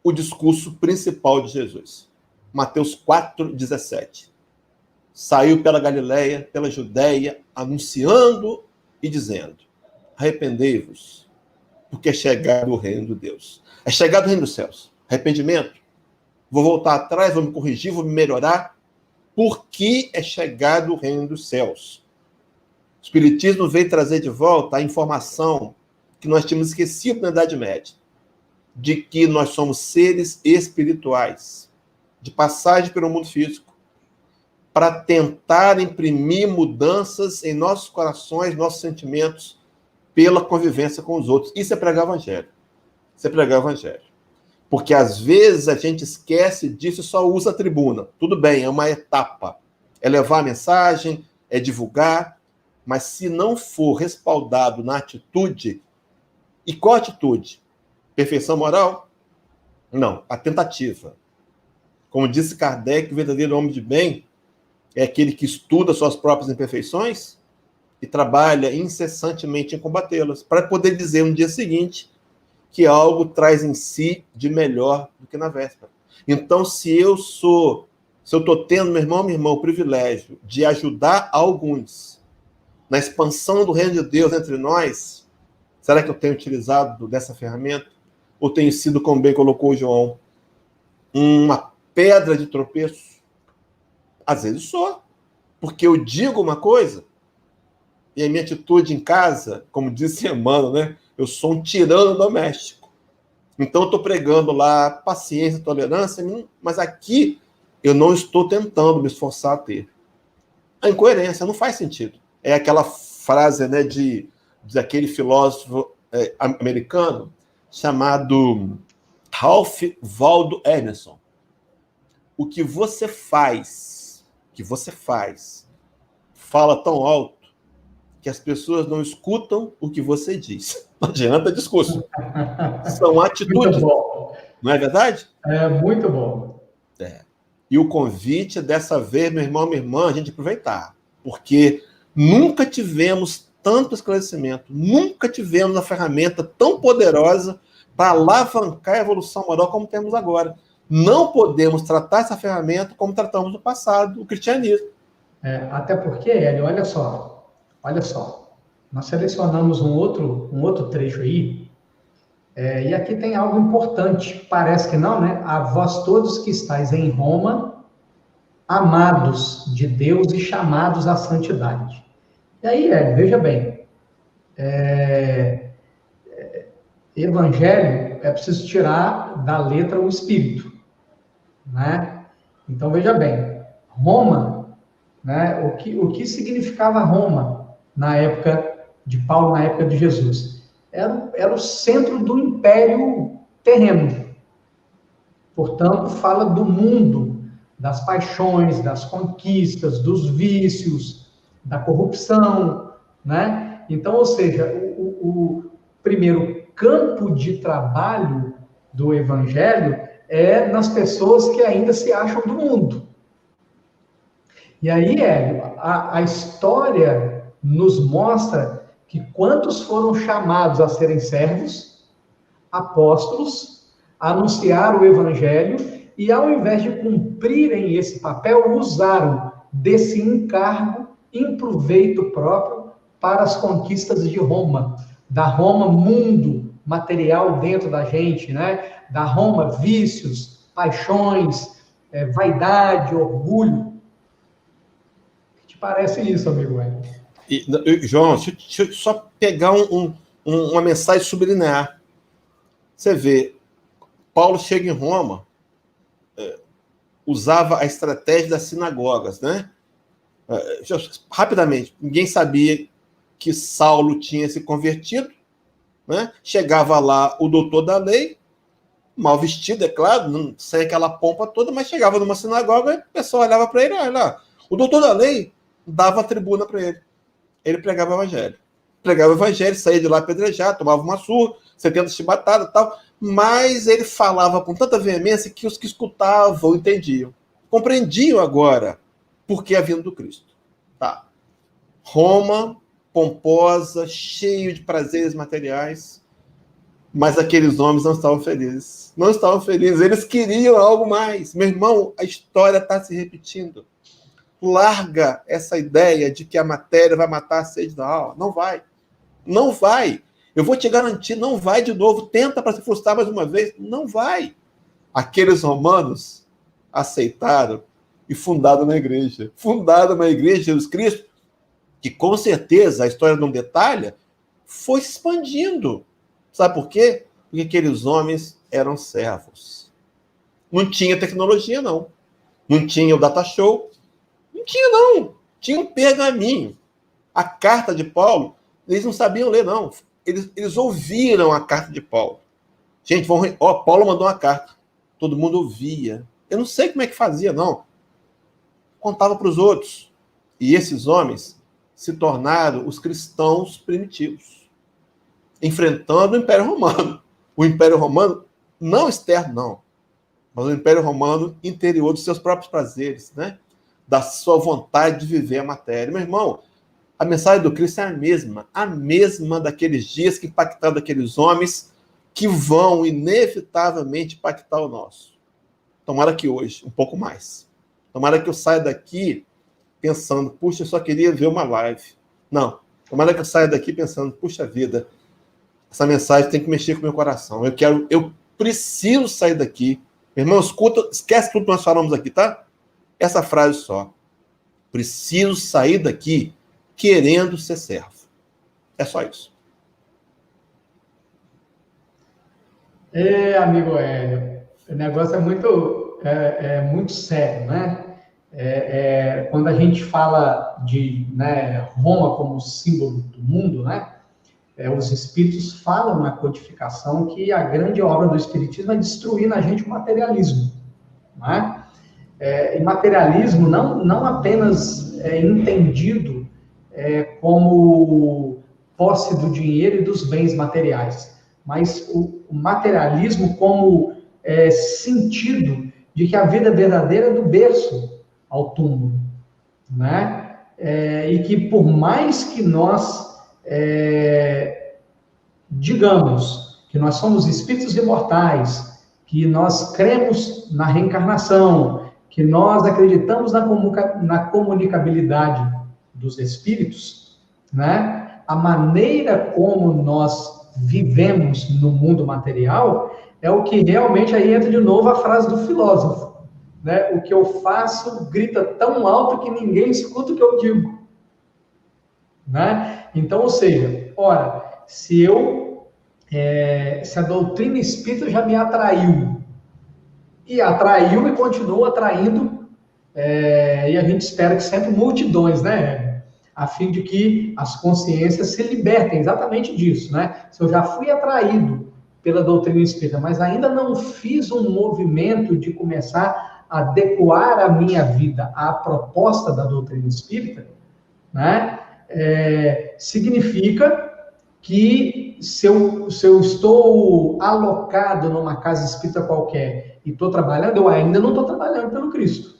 S2: O discurso principal de Jesus. Mateus 4,17. Saiu pela Galileia, pela Judéia, anunciando e dizendo: arrependei-vos, porque é chegado o reino de Deus. É chegado o reino dos céus. Arrependimento. Vou voltar atrás, vou me corrigir, vou me melhorar, porque é chegado o reino dos céus. O Espiritismo veio trazer de volta a informação que nós tínhamos esquecido na Idade Média, de que nós somos seres espirituais, de passagem pelo mundo físico, para tentar imprimir mudanças em nossos corações, nossos sentimentos, pela convivência com os outros. Isso é pregar o evangelho. Isso é pregar o evangelho. Porque, às vezes, a gente esquece disso e só usa a tribuna. Tudo bem, é uma etapa. É levar a mensagem, é divulgar, mas se não for respaldado na atitude, e qual atitude? Perfeição moral? Não, a tentativa. Como disse Kardec, o verdadeiro homem de bem é aquele que estuda suas próprias imperfeições e trabalha incessantemente em combatê-las, para poder dizer no dia seguinte que algo traz em si de melhor do que na véspera. Então, se eu estou tendo, meu irmão, o privilégio de ajudar alguns na expansão do reino de Deus entre nós, será que eu tenho utilizado dessa ferramenta? Ou tenho sido, como bem colocou o João, uma pedra de tropeço? Às vezes sou, porque eu digo uma coisa e a minha atitude em casa, como disse Emmanuel, né? Eu sou um tirano doméstico. Então, eu estou pregando lá paciência, tolerância, mas aqui eu não estou tentando me esforçar a ter. A incoerência não faz sentido. É aquela frase, né, de aquele filósofo americano chamado Ralph Waldo Emerson. O que você faz, fala tão alto que as pessoas não escutam o que você diz. Não adianta discurso. São atitudes. Não é verdade?
S1: É muito bom.
S2: E o convite dessa vez, meu irmão, minha irmã, a gente aproveitar. Porque nunca tivemos tanto esclarecimento, nunca tivemos uma ferramenta tão poderosa para alavancar a evolução moral como temos agora. Não podemos tratar essa ferramenta como tratamos no passado, o cristianismo.
S1: Até porque, Hélio, olha só, nós selecionamos um outro trecho aí, e aqui tem algo importante, parece que não, né? A vós todos que estáis em Roma, amados de Deus e chamados à santidade. E aí, veja bem, evangelho é preciso tirar da letra o espírito, né? Então, veja bem, Roma, né? O que significava Roma na época de Paulo, na época de Jesus? Era o centro do império terreno. Portanto, fala do mundo, das paixões, das conquistas, dos vícios, da corrupção, né? Então, ou seja, o primeiro campo de trabalho do evangelho é nas pessoas que ainda se acham do mundo. E aí, Hélio, a história nos mostra que quantos foram chamados a serem servos, apóstolos, a anunciar o evangelho, e ao invés de cumprirem esse papel, usaram desse encargo em proveito próprio para as conquistas de Roma, da Roma mundo material dentro da gente, né? Da Roma vícios, paixões, vaidade, orgulho. Te parece isso, amigo Hélio?
S2: João, deixa eu só pegar uma mensagem subliminar. Você vê, Paulo chega em Roma, usava a estratégia das sinagogas, né? Rapidamente, ninguém sabia que Saulo tinha se convertido, né? Chegava lá o doutor da lei, mal vestido, é claro, não sem aquela pompa toda, mas chegava numa sinagoga e o pessoal olhava para ele, olha lá, o doutor da lei dava a tribuna para ele. Ele pregava o evangelho. Pregava o evangelho, saía de lá apedrejado, tomava uma surra, 70 chibatadas e tal, mas ele falava com tanta veemência que os que escutavam entendiam. Compreendiam agora por que a vinda do Cristo. Tá. Roma, pomposa, cheio de prazeres materiais, mas aqueles homens não estavam felizes. Não estavam felizes, eles queriam algo mais. Meu irmão, a história está se repetindo. Larga essa ideia de que a matéria vai matar a sede da alma. Não vai. Não vai. Eu vou te garantir, não vai de novo. Tenta para se frustrar mais uma vez. Não vai. Aqueles romanos aceitaram e fundaram uma igreja. Fundaram uma igreja de Jesus Cristo, que com certeza, a história não detalha, foi se expandindo. Sabe por quê? Porque aqueles homens eram servos. Não tinha tecnologia, não. Não tinha o data show. Não tinha, não. Tinha um pergaminho. A carta de Paulo, eles não sabiam ler, não. Eles ouviram a carta de Paulo. Gente, Paulo mandou uma carta. Todo mundo ouvia. Eu não sei como é que fazia, não. Contava para os outros. E esses homens se tornaram os cristãos primitivos, enfrentando o Império Romano. O Império Romano, não externo, não, mas o Império Romano interior dos seus próprios prazeres, né? Da sua vontade de viver a matéria. Meu irmão, a mensagem do Cristo é a mesma daqueles dias que impactaram aqueles homens que vão inevitavelmente impactar o nosso. Tomara que hoje, um pouco mais. Tomara que eu saia daqui pensando, puxa, eu só queria ver uma live. Não, tomara que eu saia daqui pensando, puxa vida, essa mensagem tem que mexer com o meu coração. Eu preciso sair daqui. Meu irmão, esquece tudo que nós falamos aqui, tá? Essa frase só. Preciso sair daqui querendo ser servo. É só isso.
S1: Amigo Hélio, o negócio é muito sério, né? Quando a gente fala de, né, Roma como símbolo do mundo, né? Os espíritos falam na codificação que a grande obra do espiritismo é destruir na gente o materialismo, né? E materialismo não apenas entendido como posse do dinheiro e dos bens materiais, mas o materialismo como sentido de que a vida verdadeira é do berço ao túmulo, né? E que por mais que nós digamos que nós somos espíritos imortais, que nós cremos na reencarnação, que nós acreditamos na comunicabilidade dos espíritos, né? A maneira como nós vivemos no mundo material é o que realmente aí entra de novo a frase do filósofo, né? O que eu faço grita tão alto que ninguém escuta o que eu digo, né? Então, ou seja, ora, se a doutrina espírita já me atraiu, e atraiu e continua atraindo, e a gente espera que sempre multidões, né? A fim de que as consciências se libertem exatamente disso, né? Se eu já fui atraído pela doutrina espírita, mas ainda não fiz um movimento de começar a adequar a minha vida à proposta da doutrina espírita, né? Significa que se eu estou alocado numa casa espírita qualquer e estou trabalhando, eu ainda não estou trabalhando pelo Cristo,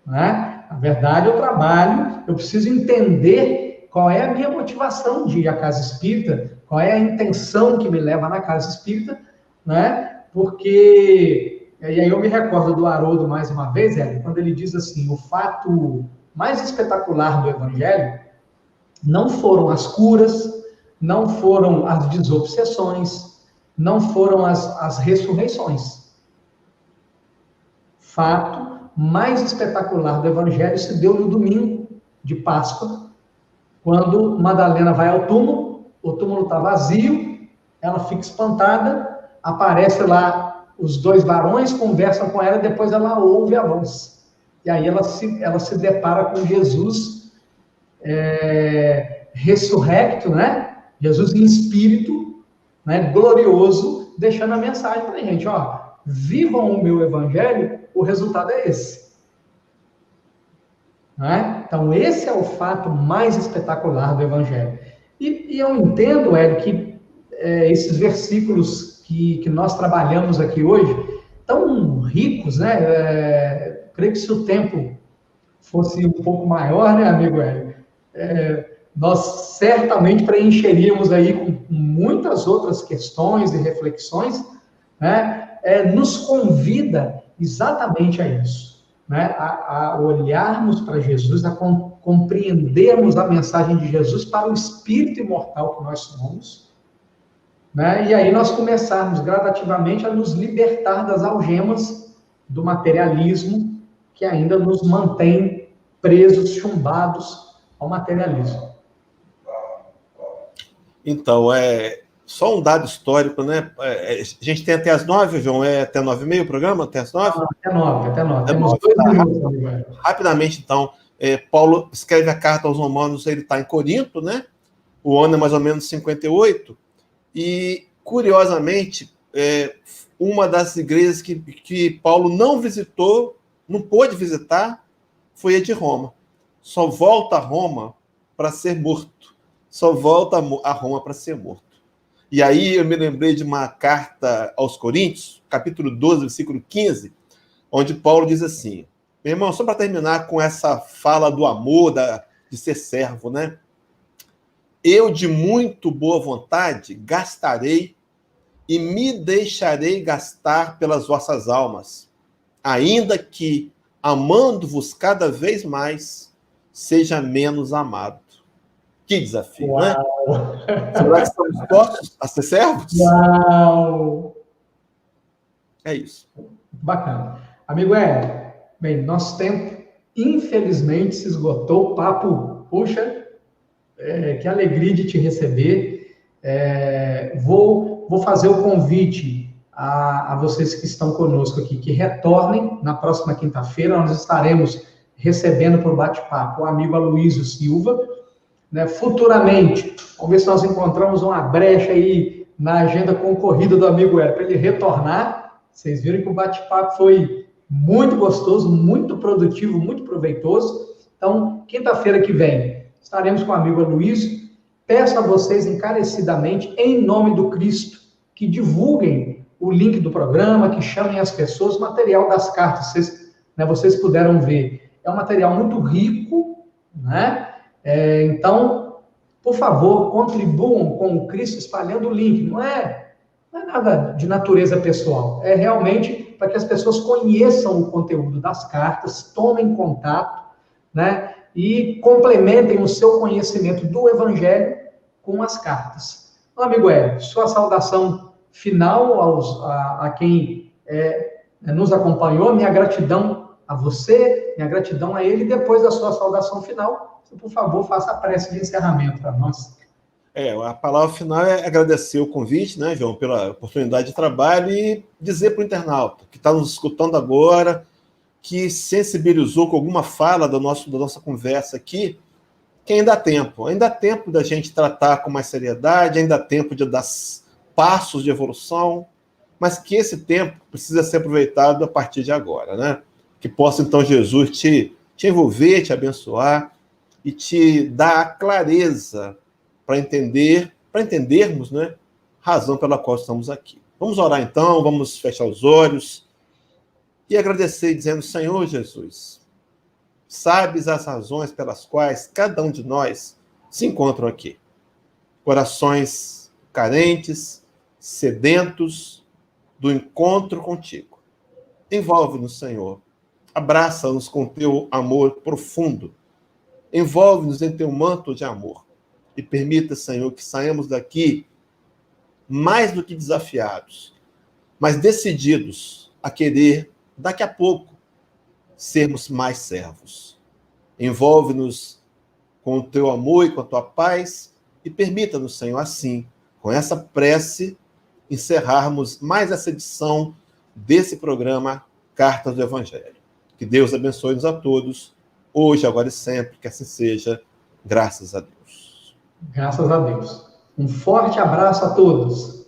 S1: né? Na verdade, eu trabalho, eu preciso entender qual é a minha motivação de ir à casa espírita, qual é a intenção que me leva na casa espírita, né? Porque, e aí eu me recordo do Haroldo mais uma vez, quando ele diz assim, o fato mais espetacular do Evangelho não foram as curas, não foram as desobsessões, não foram as ressurreições. Fato mais espetacular do Evangelho se deu no domingo de Páscoa, quando Madalena vai ao túmulo, o túmulo está vazio, ela fica espantada, aparece lá os dois varões, conversam com ela, depois ela ouve a voz. E aí ela se depara com Jesus ressurrecto, né? Jesus em espírito, né? Glorioso, deixando a mensagem para a gente, ó, vivam o meu evangelho, o resultado é esse. Né? Então, esse é o fato mais espetacular do Evangelho. E eu entendo, Hélio, que esses versículos que nós trabalhamos aqui hoje, tão ricos, né? Creio que se o tempo fosse um pouco maior, né, amigo Hélio? Nós certamente preencheríamos aí com muitas outras questões e reflexões, né? Nos convida exatamente a isso. Né, a olharmos para Jesus, a compreendermos a mensagem de Jesus para o espírito imortal que nós somos, né, e aí nós começarmos gradativamente a nos libertar das algemas do materialismo que ainda nos mantém presos, chumbados ao materialismo.
S2: Então, só um dado histórico, né? A gente tem até as 9, João, até 9h30 o programa? Até as 9?
S1: Até 9. Temos 2 minutos, amigo.
S2: Rapidamente, então, Paulo escreve a carta aos Romanos, ele está em Corinto, né? O ano é mais ou menos 58, e, curiosamente, uma das igrejas que Paulo não visitou, não pôde visitar, foi a de Roma. Só volta a Roma para ser morto. Só volta a Roma para ser morto. E aí eu me lembrei de uma carta aos Coríntios, capítulo 12, versículo 15, onde Paulo diz assim, meu irmão, só para terminar com essa fala do amor, de ser servo, né? Eu, de muito boa vontade, gastarei e me deixarei gastar pelas vossas almas, ainda que, amando-vos cada vez mais, seja menos amado. Que desafio, né? Será que estamos dispostos a ser servos?
S1: Uau!
S2: É isso.
S1: Bacana. Amigo bem, nosso tempo, infelizmente, se esgotou. O papo, puxa, que alegria de te receber. Vou fazer o convite a vocês que estão conosco aqui, que retornem na próxima quinta-feira. Nós estaremos recebendo por bate-papo o amigo Aloysio Silva, né? Futuramente, vamos ver se nós encontramos uma brecha aí na agenda concorrida do amigo para ele retornar. Vocês viram que o bate-papo foi muito gostoso, muito produtivo, muito proveitoso. Então, quinta-feira que vem, estaremos com o amigo Aloysio. Peço a vocês encarecidamente, em nome do Cristo, que divulguem o link do programa, que chamem as pessoas, o material das cartas, vocês puderam ver. É um material muito rico, né? Então, por favor, contribuam com o Cristo espalhando o link. Não é nada de natureza pessoal. É realmente para que as pessoas conheçam o conteúdo das cartas, tomem contato, né? E complementem o seu conhecimento do Evangelho com as cartas. Então, amigo sua saudação final a quem nos acompanhou, minha gratidão a você, minha gratidão a ele, e depois da sua saudação final, por favor, faça a prece de encerramento para nós.
S2: A palavra final é agradecer o convite, né, João, pela oportunidade de trabalho e dizer para o internauta que está nos escutando agora, que sensibilizou com alguma fala da nossa conversa aqui, que ainda há tempo da gente tratar com mais seriedade, ainda há tempo de dar passos de evolução, mas que esse tempo precisa ser aproveitado a partir de agora, né? Que possa, então, Jesus te envolver, te abençoar e te dar a clareza para entendermos, né, a razão pela qual estamos aqui. Vamos orar, então, vamos fechar os olhos e agradecer, dizendo, Senhor Jesus, sabes as razões pelas quais cada um de nós se encontra aqui. Corações carentes, sedentos do encontro contigo. Envolve-nos, Senhor. Abraça-nos com teu amor profundo. Envolve-nos em teu manto de amor. E permita, Senhor, que saímos daqui mais do que desafiados, mas decididos a querer, daqui a pouco, sermos mais servos. Envolve-nos com o teu amor e com a tua paz e permita-nos, Senhor, assim, com essa prece, encerrarmos mais essa edição desse programa Cartas do Evangelho. Que Deus abençoe-nos a todos, hoje, agora e sempre, que assim seja, graças a Deus.
S1: Graças a Deus. Um forte abraço a todos.